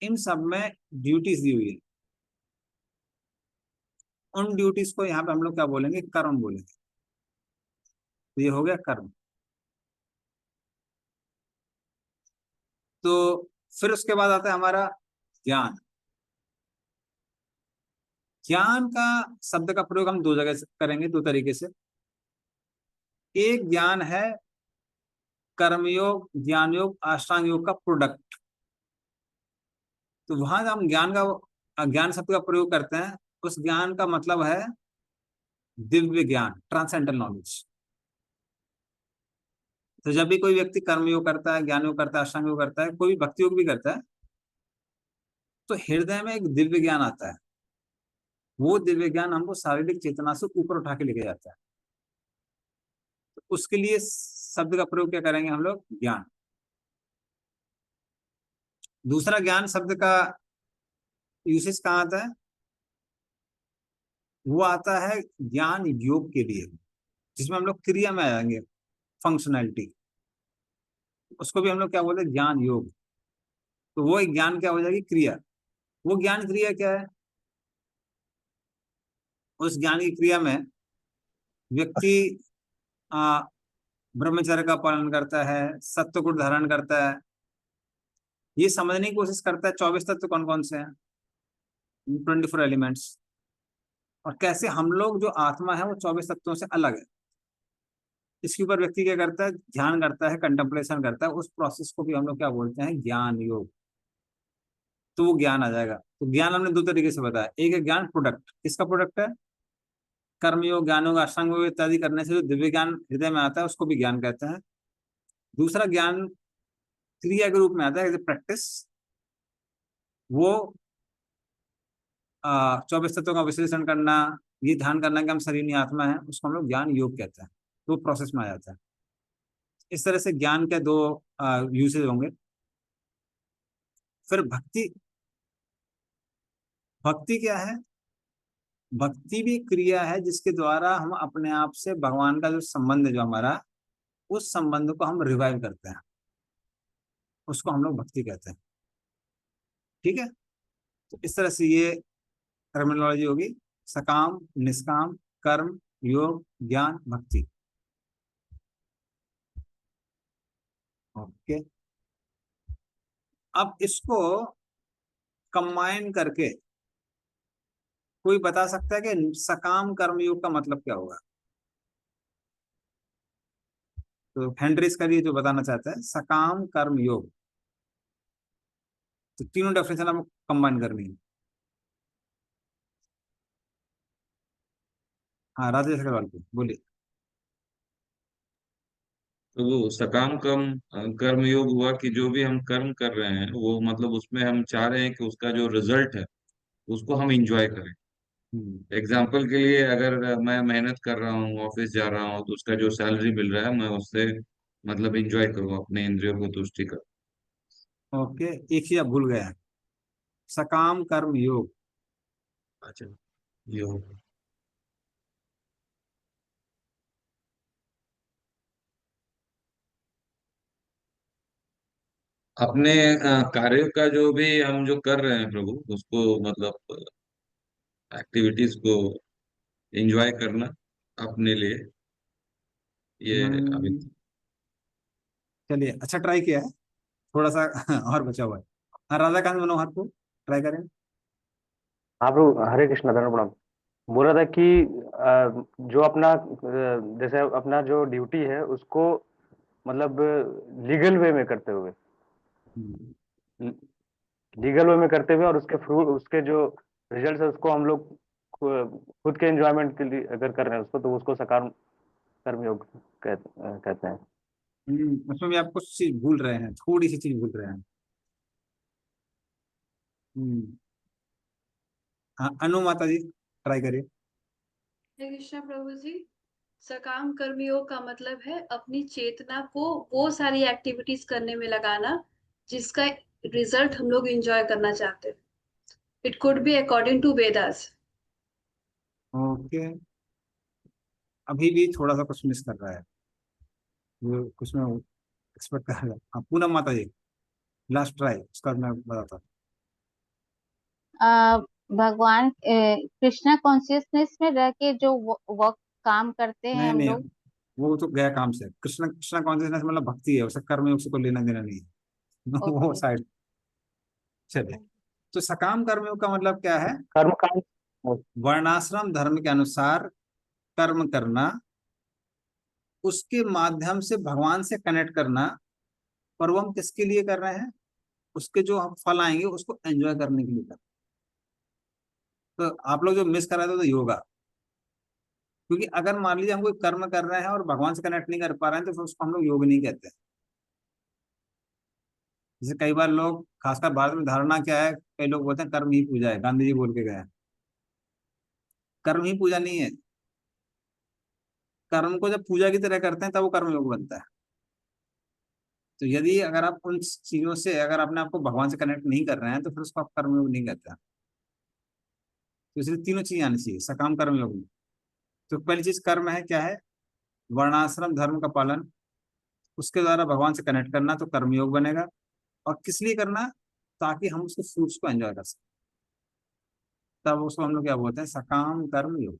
इन सब में ड्यूटीज दी हुई है। उन ड्यूटीज को यहाँ पे हम लोग क्या बोलेंगे? कर्म बोलेंगे। तो ये हो गया कर्म। तो फिर उसके बाद आता है हमारा ज्ञान। ज्ञान का शब्द का प्रयोग हम 2 जगह से करेंगे, 2 तरीके से। एक ज्ञान है कर्मयोग, ज्ञान योग, अष्टांग योग का प्रोडक्ट। तो वहां जब हम ज्ञान शब्द का प्रयोग करते हैं, उस ज्ञान का मतलब है दिव्य ज्ञान, ट्रांसेंडेंटल नॉलेज। तो जब भी कोई व्यक्ति कर्मयोग करता है, ज्ञान योग करता है, अष्टांग योग करता है, कोई भी भक्ति योग भी करता है, तो हृदय में एक दिव्य ज्ञान आता है। वो दिव्य ज्ञान हमको शारीरिक चेतना से ऊपर उठा के लेके जाता है। तो उसके लिए शब्द का प्रयोग क्या करेंगे हम लोग? ज्ञान। दूसरा ज्ञान शब्द का यूसेज कहाँ आता है? वो आता है ज्ञान योग के लिए, जिसमें हम लोग क्रिया में आएंगे, फंक्शनैलिटी। उसको भी हम लोग क्या बोलते हैं? ज्ञान योग। तो वो एक ज्ञान क्या हो जाएगी? क्रिया। वो ज्ञान क्रिया क्या है? उस ज्ञान की क्रिया में व्यक्ति आ, ब्रह्मचर्य का पालन करता है, सत्य को धारण करता है, ये समझने की कोशिश करता है 24 तत्व कौन कौन से हैं, 24 एलिमेंट्स, और कैसे हम लोग जो आत्मा है वो 24 तत्वों से अलग है। इसके ऊपर व्यक्ति क्या करता है? ध्यान करता है, कंटेम्पलेशन करता है। उस प्रोसेस को भी हम लोग क्या बोलते हैं? ज्ञान योग। तो वो ज्ञान आ जाएगा। तो ज्ञान हमने 2 तरीके से बताया। एक है ज्ञान प्रोडक्ट। किसका प्रोडक्ट है? कर्मयोग, ज्ञान योग, अष्टांग योग इत्यादि करने से जो दिव्य ज्ञान हृदय में आता है उसको भी ज्ञान कहते हैं। दूसरा ज्ञान क्रिया के रूप में आता है, प्रैक्टिस। वो 24 तत्वों का विश्लेषण करना, ये ध्यान करना कि हम शरीर नहीं आत्मा है, उसको हम लोग ज्ञान योग कहते हैं। तो प्रोसेस में आ जाता है। इस तरह से ज्ञान के 2 यूसेज होंगे। फिर भक्ति। भक्ति क्या है? भक्ति भी क्रिया है जिसके द्वारा हम अपने आप से भगवान का जो संबंध है, जो हमारा, उस संबंध को हम रिवाइव करते हैं। उसको हम लोग भक्ति कहते हैं। ठीक है। तो इस तरह से ये टर्मिनोलॉजी होगी: सकाम, निष्काम, कर्म, योग, ज्ञान, भक्ति। ओके। अब इसको कंबाइन करके कोई बता सकता है कि सकाम कर्म योग का मतलब क्या होगा? तो हैंड रेज करिए जो बताना चाहता है सकाम कर्म योग। तो तीनों डेफिनेशन हम कंबाइन करनी है। हाँ, राजेश अग्रवाल को बोलिए। तो वो सकाम कर्म योग हुआ कि जो भी हम कर्म कर रहे हैं वो मतलब उसमें हम चाह रहे हैं कि उसका जो रिजल्ट है उसको हम इंजॉय करें। एग्जाम्पल के लिए अगर मैं मेहनत कर रहा हूँ, ऑफिस जा रहा हूँ, तो उसका जो सैलरी मिल रहा है मैं उससे मतलब इंजॉय करूँ, अपने इंद्रियों को तुष्टि करूँ। ओके। एक चीज आप भूल गए हैं, सकाम कर्म योग। अच्छा, योग। अपने कार्य का जो भी हम जो कर रहे हैं प्रभु, उसको मतलब एक्टिविटीज को एंजॉय करना अपने लिए, ये अभी। हम्म, चलिए, अच्छा ट्राई किया है। थोड़ा सा और बचा हुआ है। हाँ, राधाकांत मनोहर को ट्राई करें। हाँ प्रभु, हरे कृष्णा, धर्म प्रणाम। बोल रहा था कि जो अपना जैसे अपना जो ड्यूटी है उसको मतलब लीगल वे में करते हुए, हम्म, लीगल वे में करते हुए, और उसके फ्रूट, उसके जो रिजल्ट है उसको हम लोग खुद के एंजॉयमेंट के लिए अगर कर रहे हैं उसको, तो उसको सकाम कर्मयोग कहते हैं। उसमें भी आप कुछ चीज भूल रहे हैं, थोड़ी सी चीज भूल रहे हैं। हाँ अनु माता जी ट्राई करिए। हरे कृष्णा प्रभु जी। सकाम कर्मयोग का मतलब है अपनी चेतना को वो सारी एक्टिविटीज करने में लगाना जिसका रिजल्ट हम लोग एंजॉय करना चाहते हैं। It could be according to Vedas. Okay, अभी भी थोड़ा सा कुछ मिस कर रहा है, वो कुछ मैं एक्सपेक्ट कर रहा हूँ। हाँ पूनम माता जी लास्ट ट्राई, उसका मैं बताता हूँ। आ, भगवान कृष्णा कॉन्शियसनेस में रह के जो वर्क काम करते हैं नहीं हम नहीं, लोग। वो तो गया काम से। कृष्ण कृष्णा कॉन्शियसनेस मतलब भक्ति है, उससे कर्म योग से कोई लेना देना नहीं है। वो ओके। साइड चले। तो सकाम कर्म योग का मतलब क्या है? कर्मकांड। वर्णाश्रम धर्म के अनुसार कर्म करना, उसके माध्यम से भगवान से कनेक्ट करना। पर वो हम किसके लिए कर रहे हैं? उसके जो हम फल आएंगे उसको एंजॉय करने के लिए कर रहे हैं। तो आप लोग जो मिस कर रहे थे तो योगा, क्योंकि अगर मान लीजिए हम कोई कर्म कर रहे हैं और भगवान से कनेक्ट नहीं कर पा रहे हैं तो फिर उसको हम लोग योग नहीं कहते। जैसे कई बार लोग, खासकर भारत में धारणा क्या है, कई लोग बोलते हैं कर्म ही पूजा है, गांधी जी बोल के गए हैं। कर्म ही पूजा नहीं है। कर्म को जब पूजा की तरह करते हैं तब वो कर्म योग बनता है। तो यदि अगर आप उन चीजों से अगर अपने आप को भगवान से कनेक्ट नहीं कर रहे हैं तो फिर उसको आप कर्म योग नहीं कहते हैं। तो इसलिए तीनों चीजें आनी चाहिए सकाम कर्म योग में। तो पहली चीज कर्म है, क्या है? वर्णाश्रम धर्म का पालन, उसके द्वारा भगवान से कनेक्ट करना, तो कर्म योग बनेगा। और किस लिए करना? ताकि हम उसके फ्रूट्स को एंजॉय कर सकें, तब उसको हम लोग क्या बोलते हैं? सकाम कर्म योग।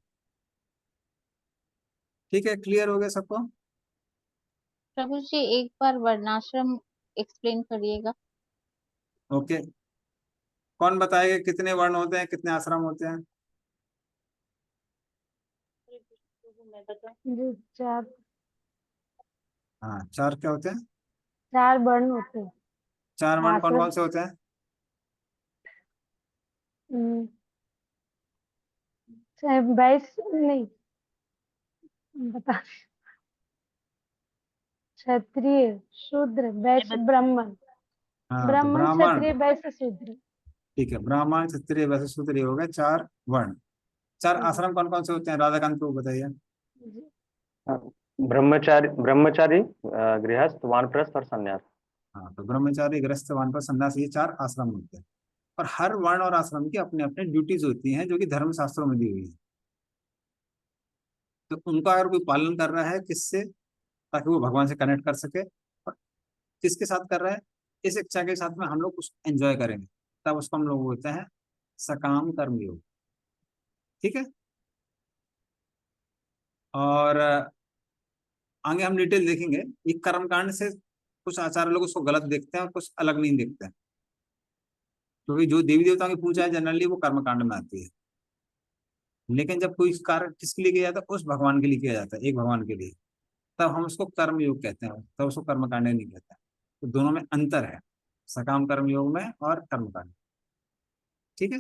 ठीक है, क्लियर हो गया सबको? प्रभु जी एक बार वर्णाश्रम एक्सप्लेन करिएगा। ओके, कौन बताएगा कितने वर्ण होते हैं, कितने आश्रम होते हैं? मैं बताऊं? जी चार, हाँ, चार क्या होते हैं? चार वर्ण होते हैं। चार वर्ण कौन आश्रम कौन से होते हैं? 22 नहीं बता, क्षत्रिय शूद्र वैश्य ब्राह्मण। हाँ, तो ब्राह्मण ब्राह्मण, क्षत्रिय वैश्य शूद्र। ठीक है, ब्राह्मण क्षत्रिय वैश्य शूद्र, ये हो गए चार वर्ण। चार जी आश्रम कौन कौन से होते हैं राधाकांत को बताइए। जी। ब्रह्मचारी ब्रह्मचारी, गृहस्थ, वानप्रस्थ और संन्यास। हाँ, तो ब्रह्मचारी गृहस्थ वानप्रस्थ संन्यास, ये चार आश्रम होते हैं। और हर वर्ण और आश्रम की अपने अपने ड्यूटीज होती हैं जो कि धर्म शास्त्रों में दी हुई है। तो उनका अगर कोई पालन कर रहा है, किससे? ताकि वो भगवान से कनेक्ट कर सके। और किसके साथ कर रहा है? इस इच्छा के साथ में हम लोग उसको एंजॉय करेंगे, तब उसको हम लोग बोलते हैं सकाम कर्म योग। ठीक है। और आगे हम डिटेल देखेंगे। ये कर्मकांड से कुछ आचार्य लोग उसको गलत देखते हैं और कुछ अलग नहीं देखते हैं, क्योंकि जो देवी देवताओं की पूजा है जनरली वो कर्मकांड में आती है। लेकिन जब कोई कार्य किसके लिए किया जाता है? उस भगवान के लिए किया जाता है, एक भगवान के लिए, तब हम उसको कर्म योग कहते हैं, तब उसको कर्मकांड नहीं कहते हैं। तो दोनों में अंतर है, सकाम कर्म योग में और कर्मकांड। ठीक है,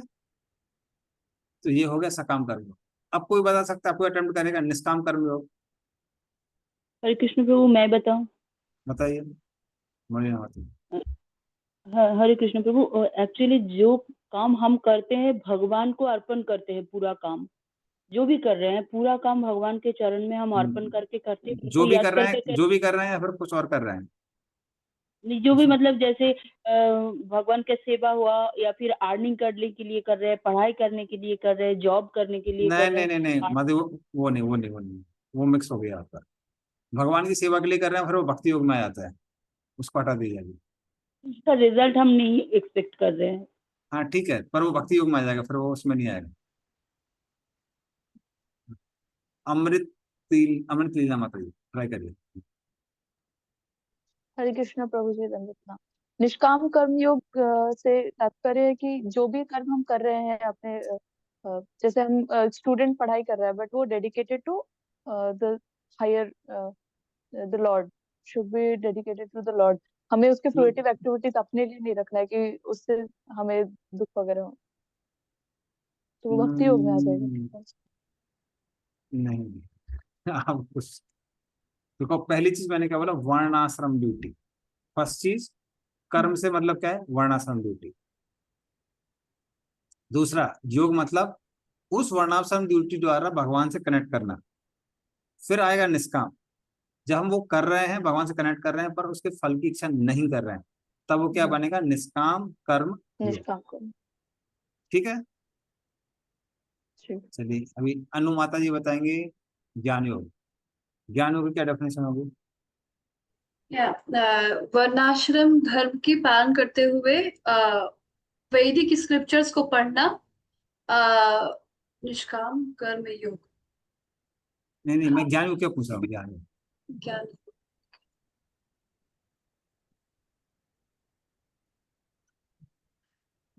तो ये हो गया सकाम कर्म योग। अब कोई बता सकता है, कोई अटेम्प्ट करेगा निष्काम कर्म योग? हरे कृष्ण प्रभु, मैं बताऊं? बताइए मणि। हरे कृष्ण प्रभु, एक्चुअली जो काम हम करते हैं भगवान को अर्पण करते हैं। पूरा काम जो भी कर रहे हैं, पूरा काम भगवान के चरण में हम अर्पण करके करते हैं, जो उनको भी याद कर रहे करके हैं, जो भी कर रहे हैं या फिर कुछ और कर रहे हैं? नहीं, जो भी मतलब जैसे भगवान का सेवा हुआ, या फिर अर्निंग करने के लिए कर रहे हैं, पढ़ाई करने के लिए कर रहे हैं, जॉब करने के लिए नहीं कर रहे नहीं नहीं नहीं, हैं। मतलब वो नहीं, वो मिक्स हो गया आपका। भगवान की सेवा के लिए कर रहे हैं फिर वो भक्ति योग में आ जाता है, उसको हटा दीजिए अभी। उसका रिजल्ट हम नहीं एक्सपेक्ट कर रहे हैं। हाँ ठीक है, पर वो भक्ति योग में आ जाएगा, फिर वो उसमें नहीं आएगा। अमृत लीला माता जी ट्राई करिए। हरे कृष्ण प्रभु जी, दंडवत प्रणाम। निष्काम कर्म योग से तात्पर्य है कि जो भी कर्म हम कर रहे हैं अपने जैसे हम स्टूडेंट पढ़ाई कर रहा है बट वो dedicated to the higher, the lord, should be dedicated to the lord. हमें उसके फ्रूटिव एक्टिविटीज अपने लिए नहीं रखना है कि उससे हमें दुख वगैरह हो, तो वो भक्ति योग में आ जाएगा। नहीं, आप कुछ देखो, पहली चीज मैंने क्या बोला? वर्णाश्रम ड्यूटी। फर्स्ट चीज, कर्म से मतलब क्या है? वर्णाश्रम ड्यूटी। दूसरा योग मतलब उस वर्णाश्रम ड्यूटी द्वारा भगवान से कनेक्ट करना। फिर आएगा निष्काम, जब हम वो कर रहे हैं, भगवान से कनेक्ट कर रहे हैं, पर उसके फल की इच्छा नहीं कर रहे हैं, तब वो क्या बनेगा? निष्काम कर्म योग। निष्काम कर्म। ठीक है, ठीक। चलिए अभी अनु माता जी बताएंगे ज्ञान योग। ज्ञान योग की क्या डेफिनेशन होगी? वर्णाश्रम धर्म की पालन करते हुए वैदिक स्क्रिप्चर्स को पढ़ना, निष्काम कर्म योग। नहीं, मैं ज्ञान योग क्या पूछ रहा हूँ? ज्ञान योग। ज्ञान,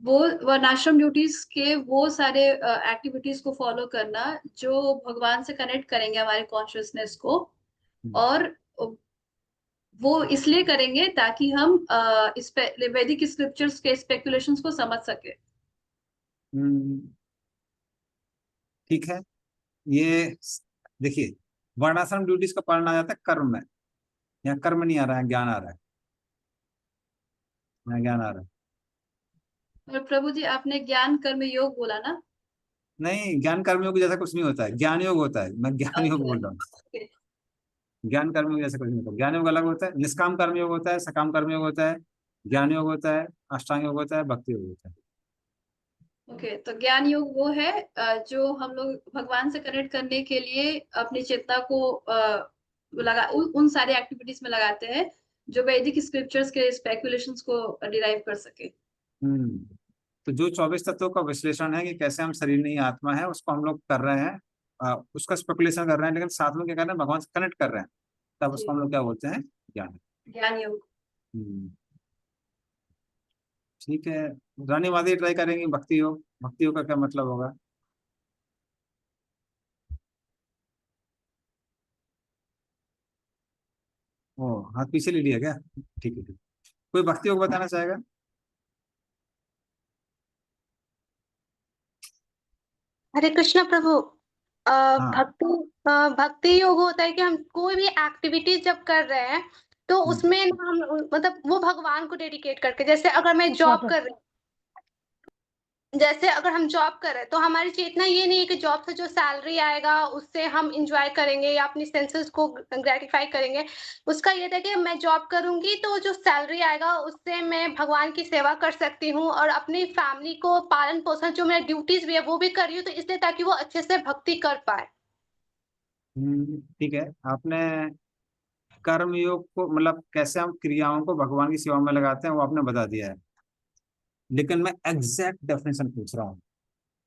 वो वर्णाश्रम ड्यूटीज के वो सारे एक्टिविटीज को फॉलो करना जो भगवान से कनेक्ट करेंगे हमारे कॉन्शियसनेस को, और वो इसलिए करेंगे ताकि हम इस वैदिक स्क्रिप्चर्स के स्पेकुलेशंस को समझ सके। ठीक है, ये देखिए वर्णाश्रम ड्यूटीज का पालन आ जाता है कर्म में। यहाँ कर्म नहीं आ रहा है, ज्ञान आ रहा है। यहाँ ज्ञान आ रहा है। और प्रभु जी आपने ज्ञान कर्म योग बोला ना? नहीं, ज्ञान कर्म योग जैसा कुछ नहीं होता है, ज्ञान योग होता है। मैं ज्ञान योग बोल रहा हूँ। Okay. ज्ञान कर्म योग जैसा कुछ नहीं होता। ज्ञान योग अलग होता है, निष्काम कर्म योग होता है, सकाम कर्म योग होता है, ज्ञान योग होता है, अष्टांग योग होता है, भक्ति योग होता है। ओके, तो ज्ञान योग वो है जो हम लोग भगवान से कनेक्ट करने के लिए अपनी चेतना को उन सारे एक्टिविटीज में लगाते हैं जो वैदिक स्क्रिप्चर्स के स्पेकुलेशंस को डिराइव कर सके। तो जो 24 तत्वों का विश्लेषण है कि कैसे हम शरीर नहीं आत्मा है, उसको हम लोग कर रहे हैं, उसका स्पेकुलेशन कर रहे हैं, लेकिन साथ में क्या कर रहे हैं? भगवान से कनेक्ट कर रहे हैं, तब उसको हम लोग क्या बोलते हैं? ज्ञान। ज्ञान योग। ठीक है, रानी माधवी ट्राई करेंगी भक्ति योग। भक्ति योग का क्या मतलब होगा? ओ, हाथ पीछे ले लिया क्या? ठीक है, ठीक। कोई भक्ति योग बताना चाहेगा? हरे कृष्णा प्रभु। हाँ। भक्ति योग होता है कि हम कोई भी एक्टिविटीज जब कर रहे हैं तो उसमें हम मतलब वो भगवान को डेडिकेट करके, जैसे अगर मैं जॉब कर रही हूँ, जैसे अगर हम जॉब कर रहे हैं तो हमारी चेतना ये नहीं है कि जॉब से जो सैलरी आएगा उससे हम इंजॉय करेंगे या अपनी सेंसेस को ग्रेटिफाई करेंगे। उसका ये था कि मैं जॉब करूंगी तो जो सैलरी आएगा उससे मैं भगवान की सेवा कर सकती हूँ और अपनी फैमिली को पालन पोषण, जो मेरा ड्यूटीज भी है वो भी कर रही हूँ, तो इसलिए ताकि वो अच्छे से भक्ति कर पाए। ठीक है, आपने कर्म योग को मतलब कैसे हम क्रियाओं को भगवान की सेवा में लगाते हैं वो आपने बता दिया है, लेकिन मैं एग्जैक्ट डेफिनेशन पूछ रहा हूँ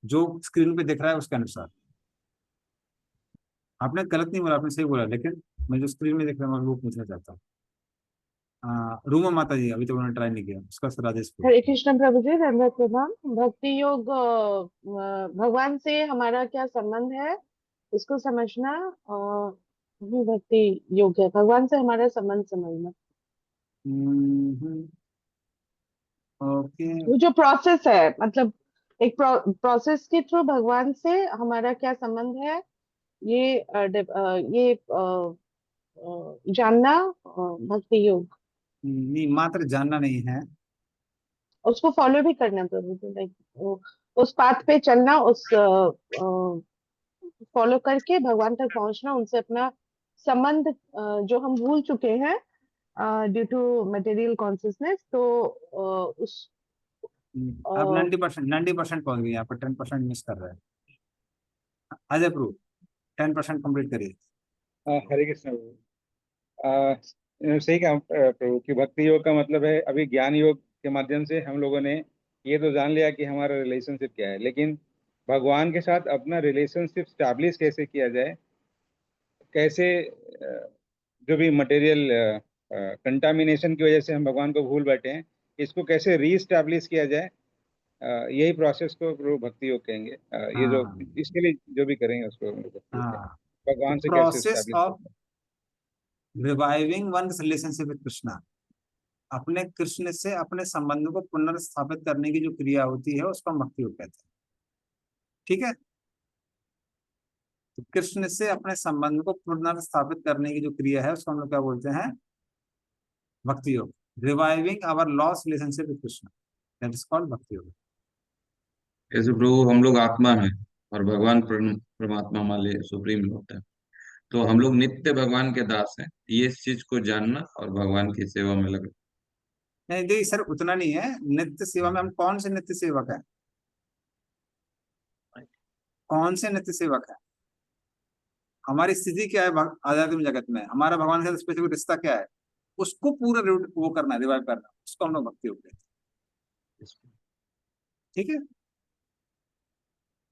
जो स्क्रीन पे दिख रहा है उसके अनुसार। आपने गलत नहीं बोला, आपने सही बोला, लेकिन मैं जो स्क्रीन में दिख रहा हूँ मैं वो पूछना चाहता हूँ। रूमा माता जी अभी तो उन्होंने ट्राई नहीं किया, उसका सर राजेश को। हरे कृष्ण प्रभु जी, धन्यवाद प्रणाम। भक्ति योग भगवान से हमारा क्या संबंध है इसको समझना ही भक्ति योग है। भगवान से हमारा संबंध समझना, ओके। वो जो प्रोसेस है, मतलब एक प्रोसेस के थ्रू भगवान से हमारा क्या संबंध है, ये जानना भक्ति योग। नहीं, मात्र जानना नहीं है, उसको फॉलो भी करना प्रभु जी, लाइक उस पाथ पे चलना, उस फॉलो करके भगवान तक पहुंचना, उनसे अपना संबंध जो हम भूल चुके हैं ड्यू टू मटेरियल कॉन्शियसनेस, तो उस आप 90% पहुंच गए, यहाँ पर 10% मिस कर रहे हैं। अजय प्रभु 10% कंप्लीट करिए। हरे कृष्ण प्रभु। सही कहा प्रभु कि भक्ति योग का मतलब है, अभी ज्ञान योग के माध्यम से हम लोगों ने ये तो जान लिया कि हमारा रिलेशनशिप क्या है, लेकिन भगवान के साथ अपना रिलेशनशिप स्टैब्लिश कैसे किया जाए, कैसे जो भी मटेरियल कंटामिनेशन की वजह से हम भगवान को भूल बैठे हैं, इसको कैसे रीस्टैब्लिश किया जाए, यही प्रोसेस को प्रभु भक्ति योग कहेंगे। ये जो इसके लिए जो भी करेंगे उसको भगवान से कैसे process establish of reviving one relationship with Krishna, अपने कृष्ण से अपने संबंध को पुनर्स्थापित करने की जो क्रिया होती है उसको हम भक्ति योग कहते हैं। ठीक है, तो कृष्ण से अपने संबंध को पुनर्स्थापित करने की जो क्रिया है उसको हम लोग क्या बोलते हैं? Bhakti yoga. Reviving our lost relationship with Krishna, that is called bhakti yoga. ऐसे प्रभु हम लोग आत्मा है और भगवान परमात्मा हमारे लिए सुप्रीम होता है, तो हम लोग नित्य भगवान के दास हैं। ये इस चीज को जानना और भगवान की सेवा में लगना। नहीं देखिए सर, उतना नहीं है। नित्य सेवा में हम कौन से नित्य सेवक है? कौन से नित्य सेवक है? हमारी स्थिति क्या है आध्यात्मिक जगत में? हमारा भगवान के साथ स्पेसिफिक रिश्ता क्या है? उसको पूरा वो करना है, रिवाइव करना, उसको हम लोग भक्ति योग कहते हैं। ठीक है,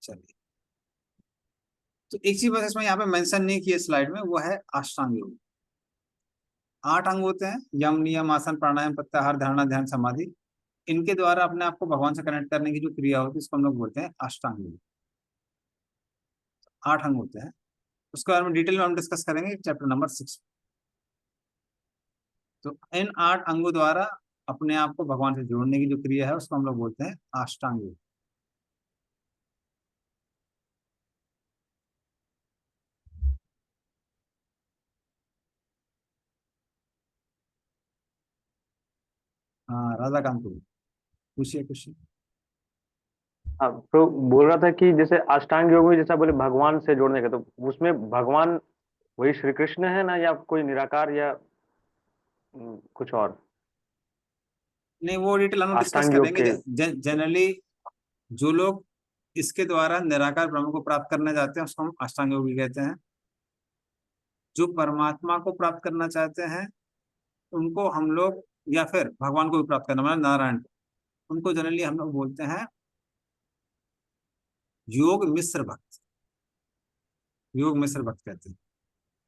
चलिए। तो एक चीज बस इसमें यहाँ पे मेंशन नहीं की है स्लाइड में, वो है अष्टांग योग। 8 अंग होते हैं, यम, नियम, आसन, प्राणायाम, प्रत्याहार, धारणा, ध्यान, समाधि। इनके द्वारा अपने आप को भगवान से कनेक्ट करने की जो क्रिया होती है इसको हम लोग बोलते हैं अष्टांग योग। 8 अंग होते हैं, उसके बारे में डिटेल में हम डिस्कस करेंगे चैप्टर नंबर 6। तो इन 8 अंगों द्वारा अपने आप को भगवान से जोड़ने की जो क्रिया है उसको हम लोग बोलते हैं अष्टांग योग। हाँ, राधाकांत को पूछिए क्वेश्चन। हाँ, तो बोल रहा था कि जैसे अष्टांग योग में जैसा बोले भगवान से जोड़ने का, तो उसमें भगवान वही श्री कृष्ण है ना, या कोई निराकार, या कुछ और? नहीं, वो डिटेल हम डिस्कस अष्टांग योग करेंगे। के जनरली जो लोग इसके द्वारा निराकार ब्रह्म को प्राप्त करने जाते हैं उसको हम अष्टांग योगी कहते हैं। जो परमात्मा को प्राप्त करना चाहते हैं उनको हम लोग, या फिर भगवान को भी प्राप्त करना मतलब नारायण को, उनको जनरली हम लोग बोलते हैं योग मिश्र भक्त। योग मिश्र भक्त कहते हैं।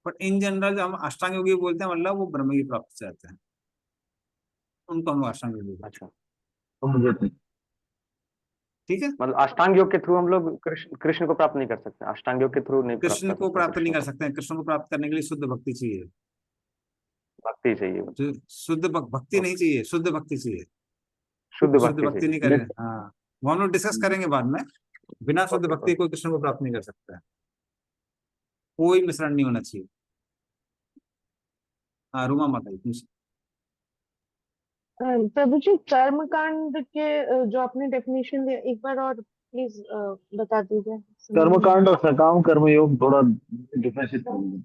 बट इन जनरल जो हम अष्टांग योगी बोलते हैं मतलब वो ब्रह्म की प्राप्त चाहते हैं, उनको हम अष्टांग योगी बोलते हैं। अच्छा, तो मुझे ठीक है, मतलब अष्टांग योग के थ्रू हम लोग कृष्ण को प्राप्त नहीं कर सकते, अष्टांग योग के थ्रू नहीं प्राप्त कृष्ण कर को सकते प्राप्त नहीं कृष्ण कर को, सकते हैं। कृष्ण को प्राप्त करने के लिए शुद्ध भक्ति चाहिए। भक्ति चाहिए, शुद्ध भक्ति नहीं ओके, चाहिए, शुद्ध भक्ति चाहिए। शुद्ध शुद्ध भक्ति भक्ति चाहिए, नहीं करें, हाँ, वो हम लोग डिस्कस करेंगे बाद में। बिना शुद्ध ओके भक्ति ओके। कोई कृष्ण को प्राप्त नहीं कर सकता है। कोई मिश्रण नहीं होना चाहिए। हाँ, रूमा माता जी। प्रभु जी, कर्म कांड के जो आपने डेफिनेशन दिया एक बार और प्लीज बता दीजिए, समझ नहीं कर्मकांड आया। और सकाम कर्मयोग थोड़ा डिफरेंशिएट करेंगे।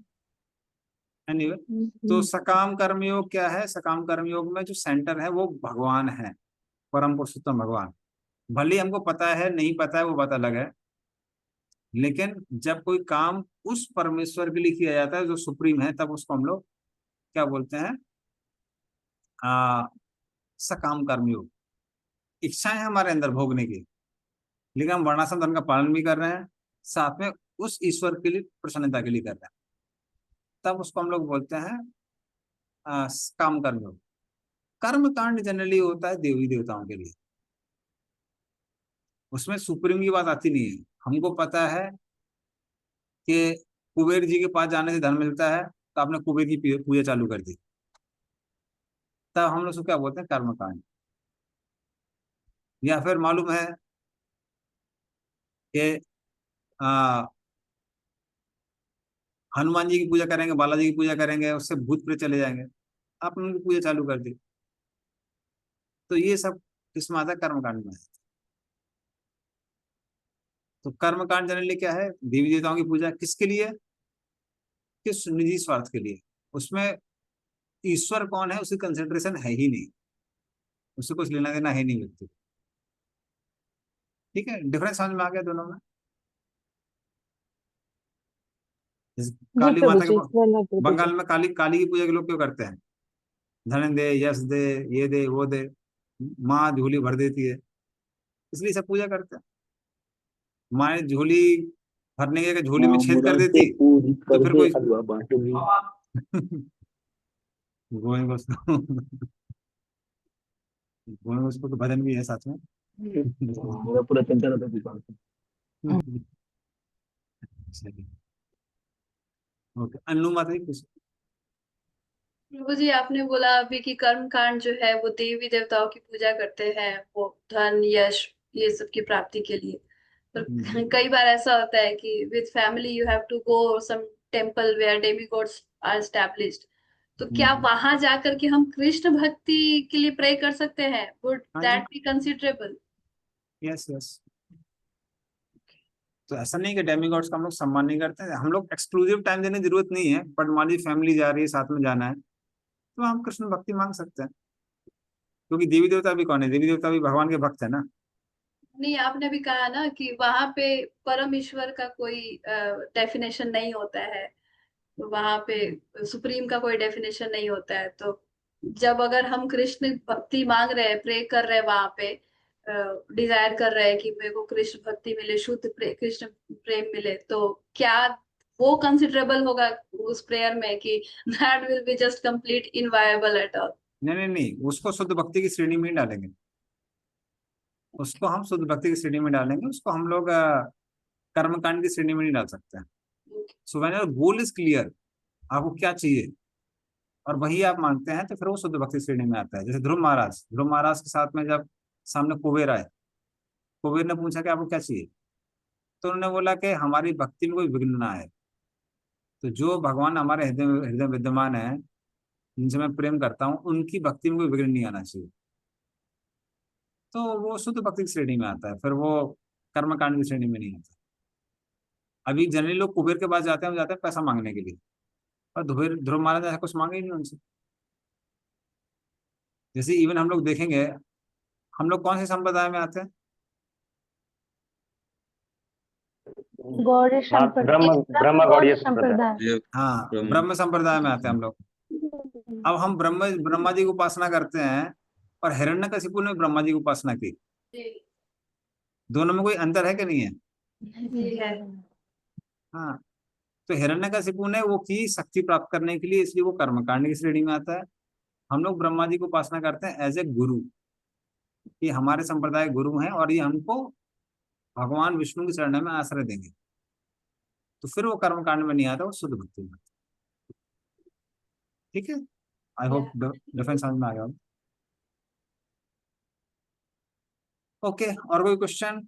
एनीवे, तो सकाम कर्मयोग क्या है? सकाम कर्मयोग में जो सेंटर है वो भगवान है, परम पुरुषोत्तम भगवान। भले ही हमको पता है नहीं पता है वो बात अलग है, लेकिन जब कोई काम उस परमेश्वर के लिए किया जाता है जो सुप्रीम है, तब उसको हम लोग क्या बोलते हैं? आ, सकाम कर्मयोग। इच्छाएं हैं हमारे अंदर भोगने की, लेकिन हम वर्णाश्रम धर्म का पालन भी कर रहे हैं, साथ में उस ईश्वर के लिए प्रसन्नता के लिए कर रहे हैं, तब उसको हम लोग बोलते हैं काम कर्मयोग। कर्म कांड जनरली होता है देवी देवताओं के लिए, उसमें सुप्रीम की बात आती नहीं है। हमको पता है कि कुबेर जी के पास जाने से धन मिलता है, तो आपने कुबेर की पूजा चालू कर दी, तब हम लोग उसको क्या बोलते हैं? कर्म कांड। या फिर मालूम है कि आ, हनुमान जी की पूजा करेंगे, बालाजी की पूजा करेंगे, उससे भूत प्रेत चले जाएंगे, आपने उनकी पूजा चालू कर दी। तो ये सब किसमें आता है? कर्मकांड में। तो कर्मकांड जनरली क्या है? देवी देवताओं की पूजा किसके लिए? किस निजी स्वार्थ के लिए। उसमें ईश्वर कौन है उसकी कंसिडरेशन है ही नहीं, उससे कुछ लेना देना है नहीं व्यक्ति। ठीक है, डिफरेंस समझ में आ गया दोनों में? जैसे जी काली प्रभु माता जी, के धन्यवाद प्रभु जी। बंगाल में काली काली की पूजा के लोग क्यों करते हैं? धन दे, यश दे, ये दे, वो दे, माँ झोली भर देती है, इसलिए सब पूजा करते हैं। माँ झोली भरने के झोली में हाँ, छेद कर मुराद से देती पूरी तो कर फिर दे कोई हलवा बांटूंगी। गोविंद उसको गोविंद उसको तो भजन भी है साथ में। मेरा पूरा चलता रहता दुकान पे। चलिए, ओके, अन्नू माता जी कुछ? प्रभु जी, आपने बोला अभी कि कर्म कांड जो है वो देवी देवताओं की पूजा करते हैं, वो धन यश ये सब की प्राप्ति के लिए। पर कई बार ऐसा होता है कि with family you have to go some temple where demigods are established. तो क्या वहां जाकर के हम कृष्ण भक्ति के लिए प्रे कर सकते हैं? वुड हाँ जी, that be considerable? Yes yes, तो ऐसा नहीं कि डेमीगॉड्स का हम लोग सम्मान नहीं करते हैं, हम लोग एक्सक्लूसिव टाइम देने की जरूरत नहीं है, बट मान लीजिए फैमिली जा रही है, साथ में जाना है, तो हम कृष्ण भक्ति मांग सकते हैं, क्योंकि देवी देवता भी कौन है, देवी देवता भी भगवान के भक्त है ना। नहीं, आपने भी कहा ना कि वहां पे परम ईश्वर का कोई डेफिनेशन नहीं होता है, वहां पे सुप्रीम का कोई डेफिनेशन नहीं होता है। तो जब अगर हम कृष्ण भक्ति मांग रहे हैं, प्रे कर रहे हैं, वहां पे डिजायर कर रहे हैं कि मेरे को कृष्ण भक्ति मिले, शुद्ध कृष्ण प्रेम मिले, तो क्या वो कंसिडरेबल होगा उस प्रेयर में कि that will be just complete inviable at all? नहीं नहीं नहीं, उसको शुद्ध भक्ति की श्रेणी में ही डालेंगे, उसको हम शुद्ध भक्ति की श्रेणी में डालेंगे, उसको हम लोग कर्मकांड की श्रेणी में नहीं डाल सकते हैं। So when your goal is clear, आपको क्या चाहिए और वही आप मांगते हैं, तो फिर वो शुद्ध भक्ति श्रेणी में आता है। जैसे ध्रुव महाराज के साथ में जब सामने कुबेर आए, कुबेर ने पूछा कि आपको क्या चाहिए, तो उन्होंने बोला कि हमारी भक्ति में कोई विघ्न ना आए। तो जो भगवान हमारे हृदय हृदय विद्यमान है, जिनसे मैं प्रेम करता हूँ, उनकी भक्ति में कोई विघ्न नहीं आना चाहिए, तो वो शुद्ध भक्ति की श्रेणी में आता है, फिर वो कर्मकांड की श्रेणी में नहीं आता। अभी जनरली लोग कुबेर के पास जाते हैं पैसा मांगने के लिए, और ध्रुव महाराज ऐसा कुछ मांगे ही नहीं उनसे। जैसे इवन हम लोग देखेंगे, हम लोग कौन से संप्रदाय में आते हैं? गौड़ीय संप्रदाय। ब्रह्म गौड़ीय संप्रदाय। ये हाँ, ब्रह्म। ब्रह्म संप्रदाय में आते हैं हम लोग। अब हम ब्रह्मा जी की उपासना करते हैं, और हिरण्यकशिपु ने ब्रह्मा जी की उपासना की, दोनों में कोई अंतर है कि नहीं है? जी है। हाँ, तो हिरण्यकशिपु ने वो की शक्ति प्राप्त करने के लिए, इसलिए वो कर्मकांड की श्रेणी में आता है। हम लोग ब्रह्मा जी को उपासना करते हैं एज ए गुरु, कि हमारे संप्रदाय गुरु हैं और ये हमको भगवान विष्णु की शरण में आश्रय देंगे, तो फिर वो कर्मकांड में नहीं आता, वो शुद्ध भक्ति में आता है। ठीक है, आई होप डिफरेंस समझ में आ गया। ओके, और कोई क्वेश्चन?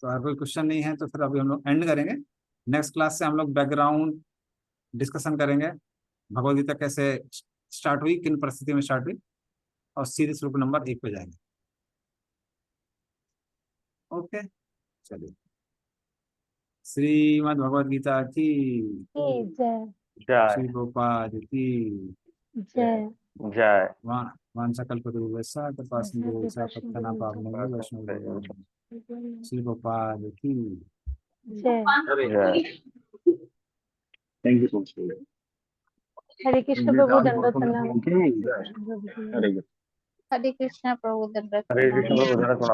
तो अगर कोई क्वेश्चन नहीं है तो फिर अभी हम लोग एंड करेंगे। नेक्स्ट क्लास से हम लोग बैकग्राउंड डिस्कशन करेंगे, भगवद गीता कैसे स्टार्ट हुई, किन परिस्थिति में स्टार्ट हुई, और सीधे श्लोक नंबर 1 पे जाएंगे। ओके, चलिए। श्रीमद् भगवद गीता की जय। जय श्री गोपाल की जय। जय। वांछाकल्पतरुभ्यश्च कृपा सिंधुभ्यश्च पतितानां पावनेभ्यो वैष्णवेभ्यो श्री गोपाल की जय। जय। Thank you so much. Hare Krishna प्रभु, दंडवत प्रणाम। हरे हरे कृष्णा प्रभु दंडवत हरे प्रणाम। कृष्ण प्रभु,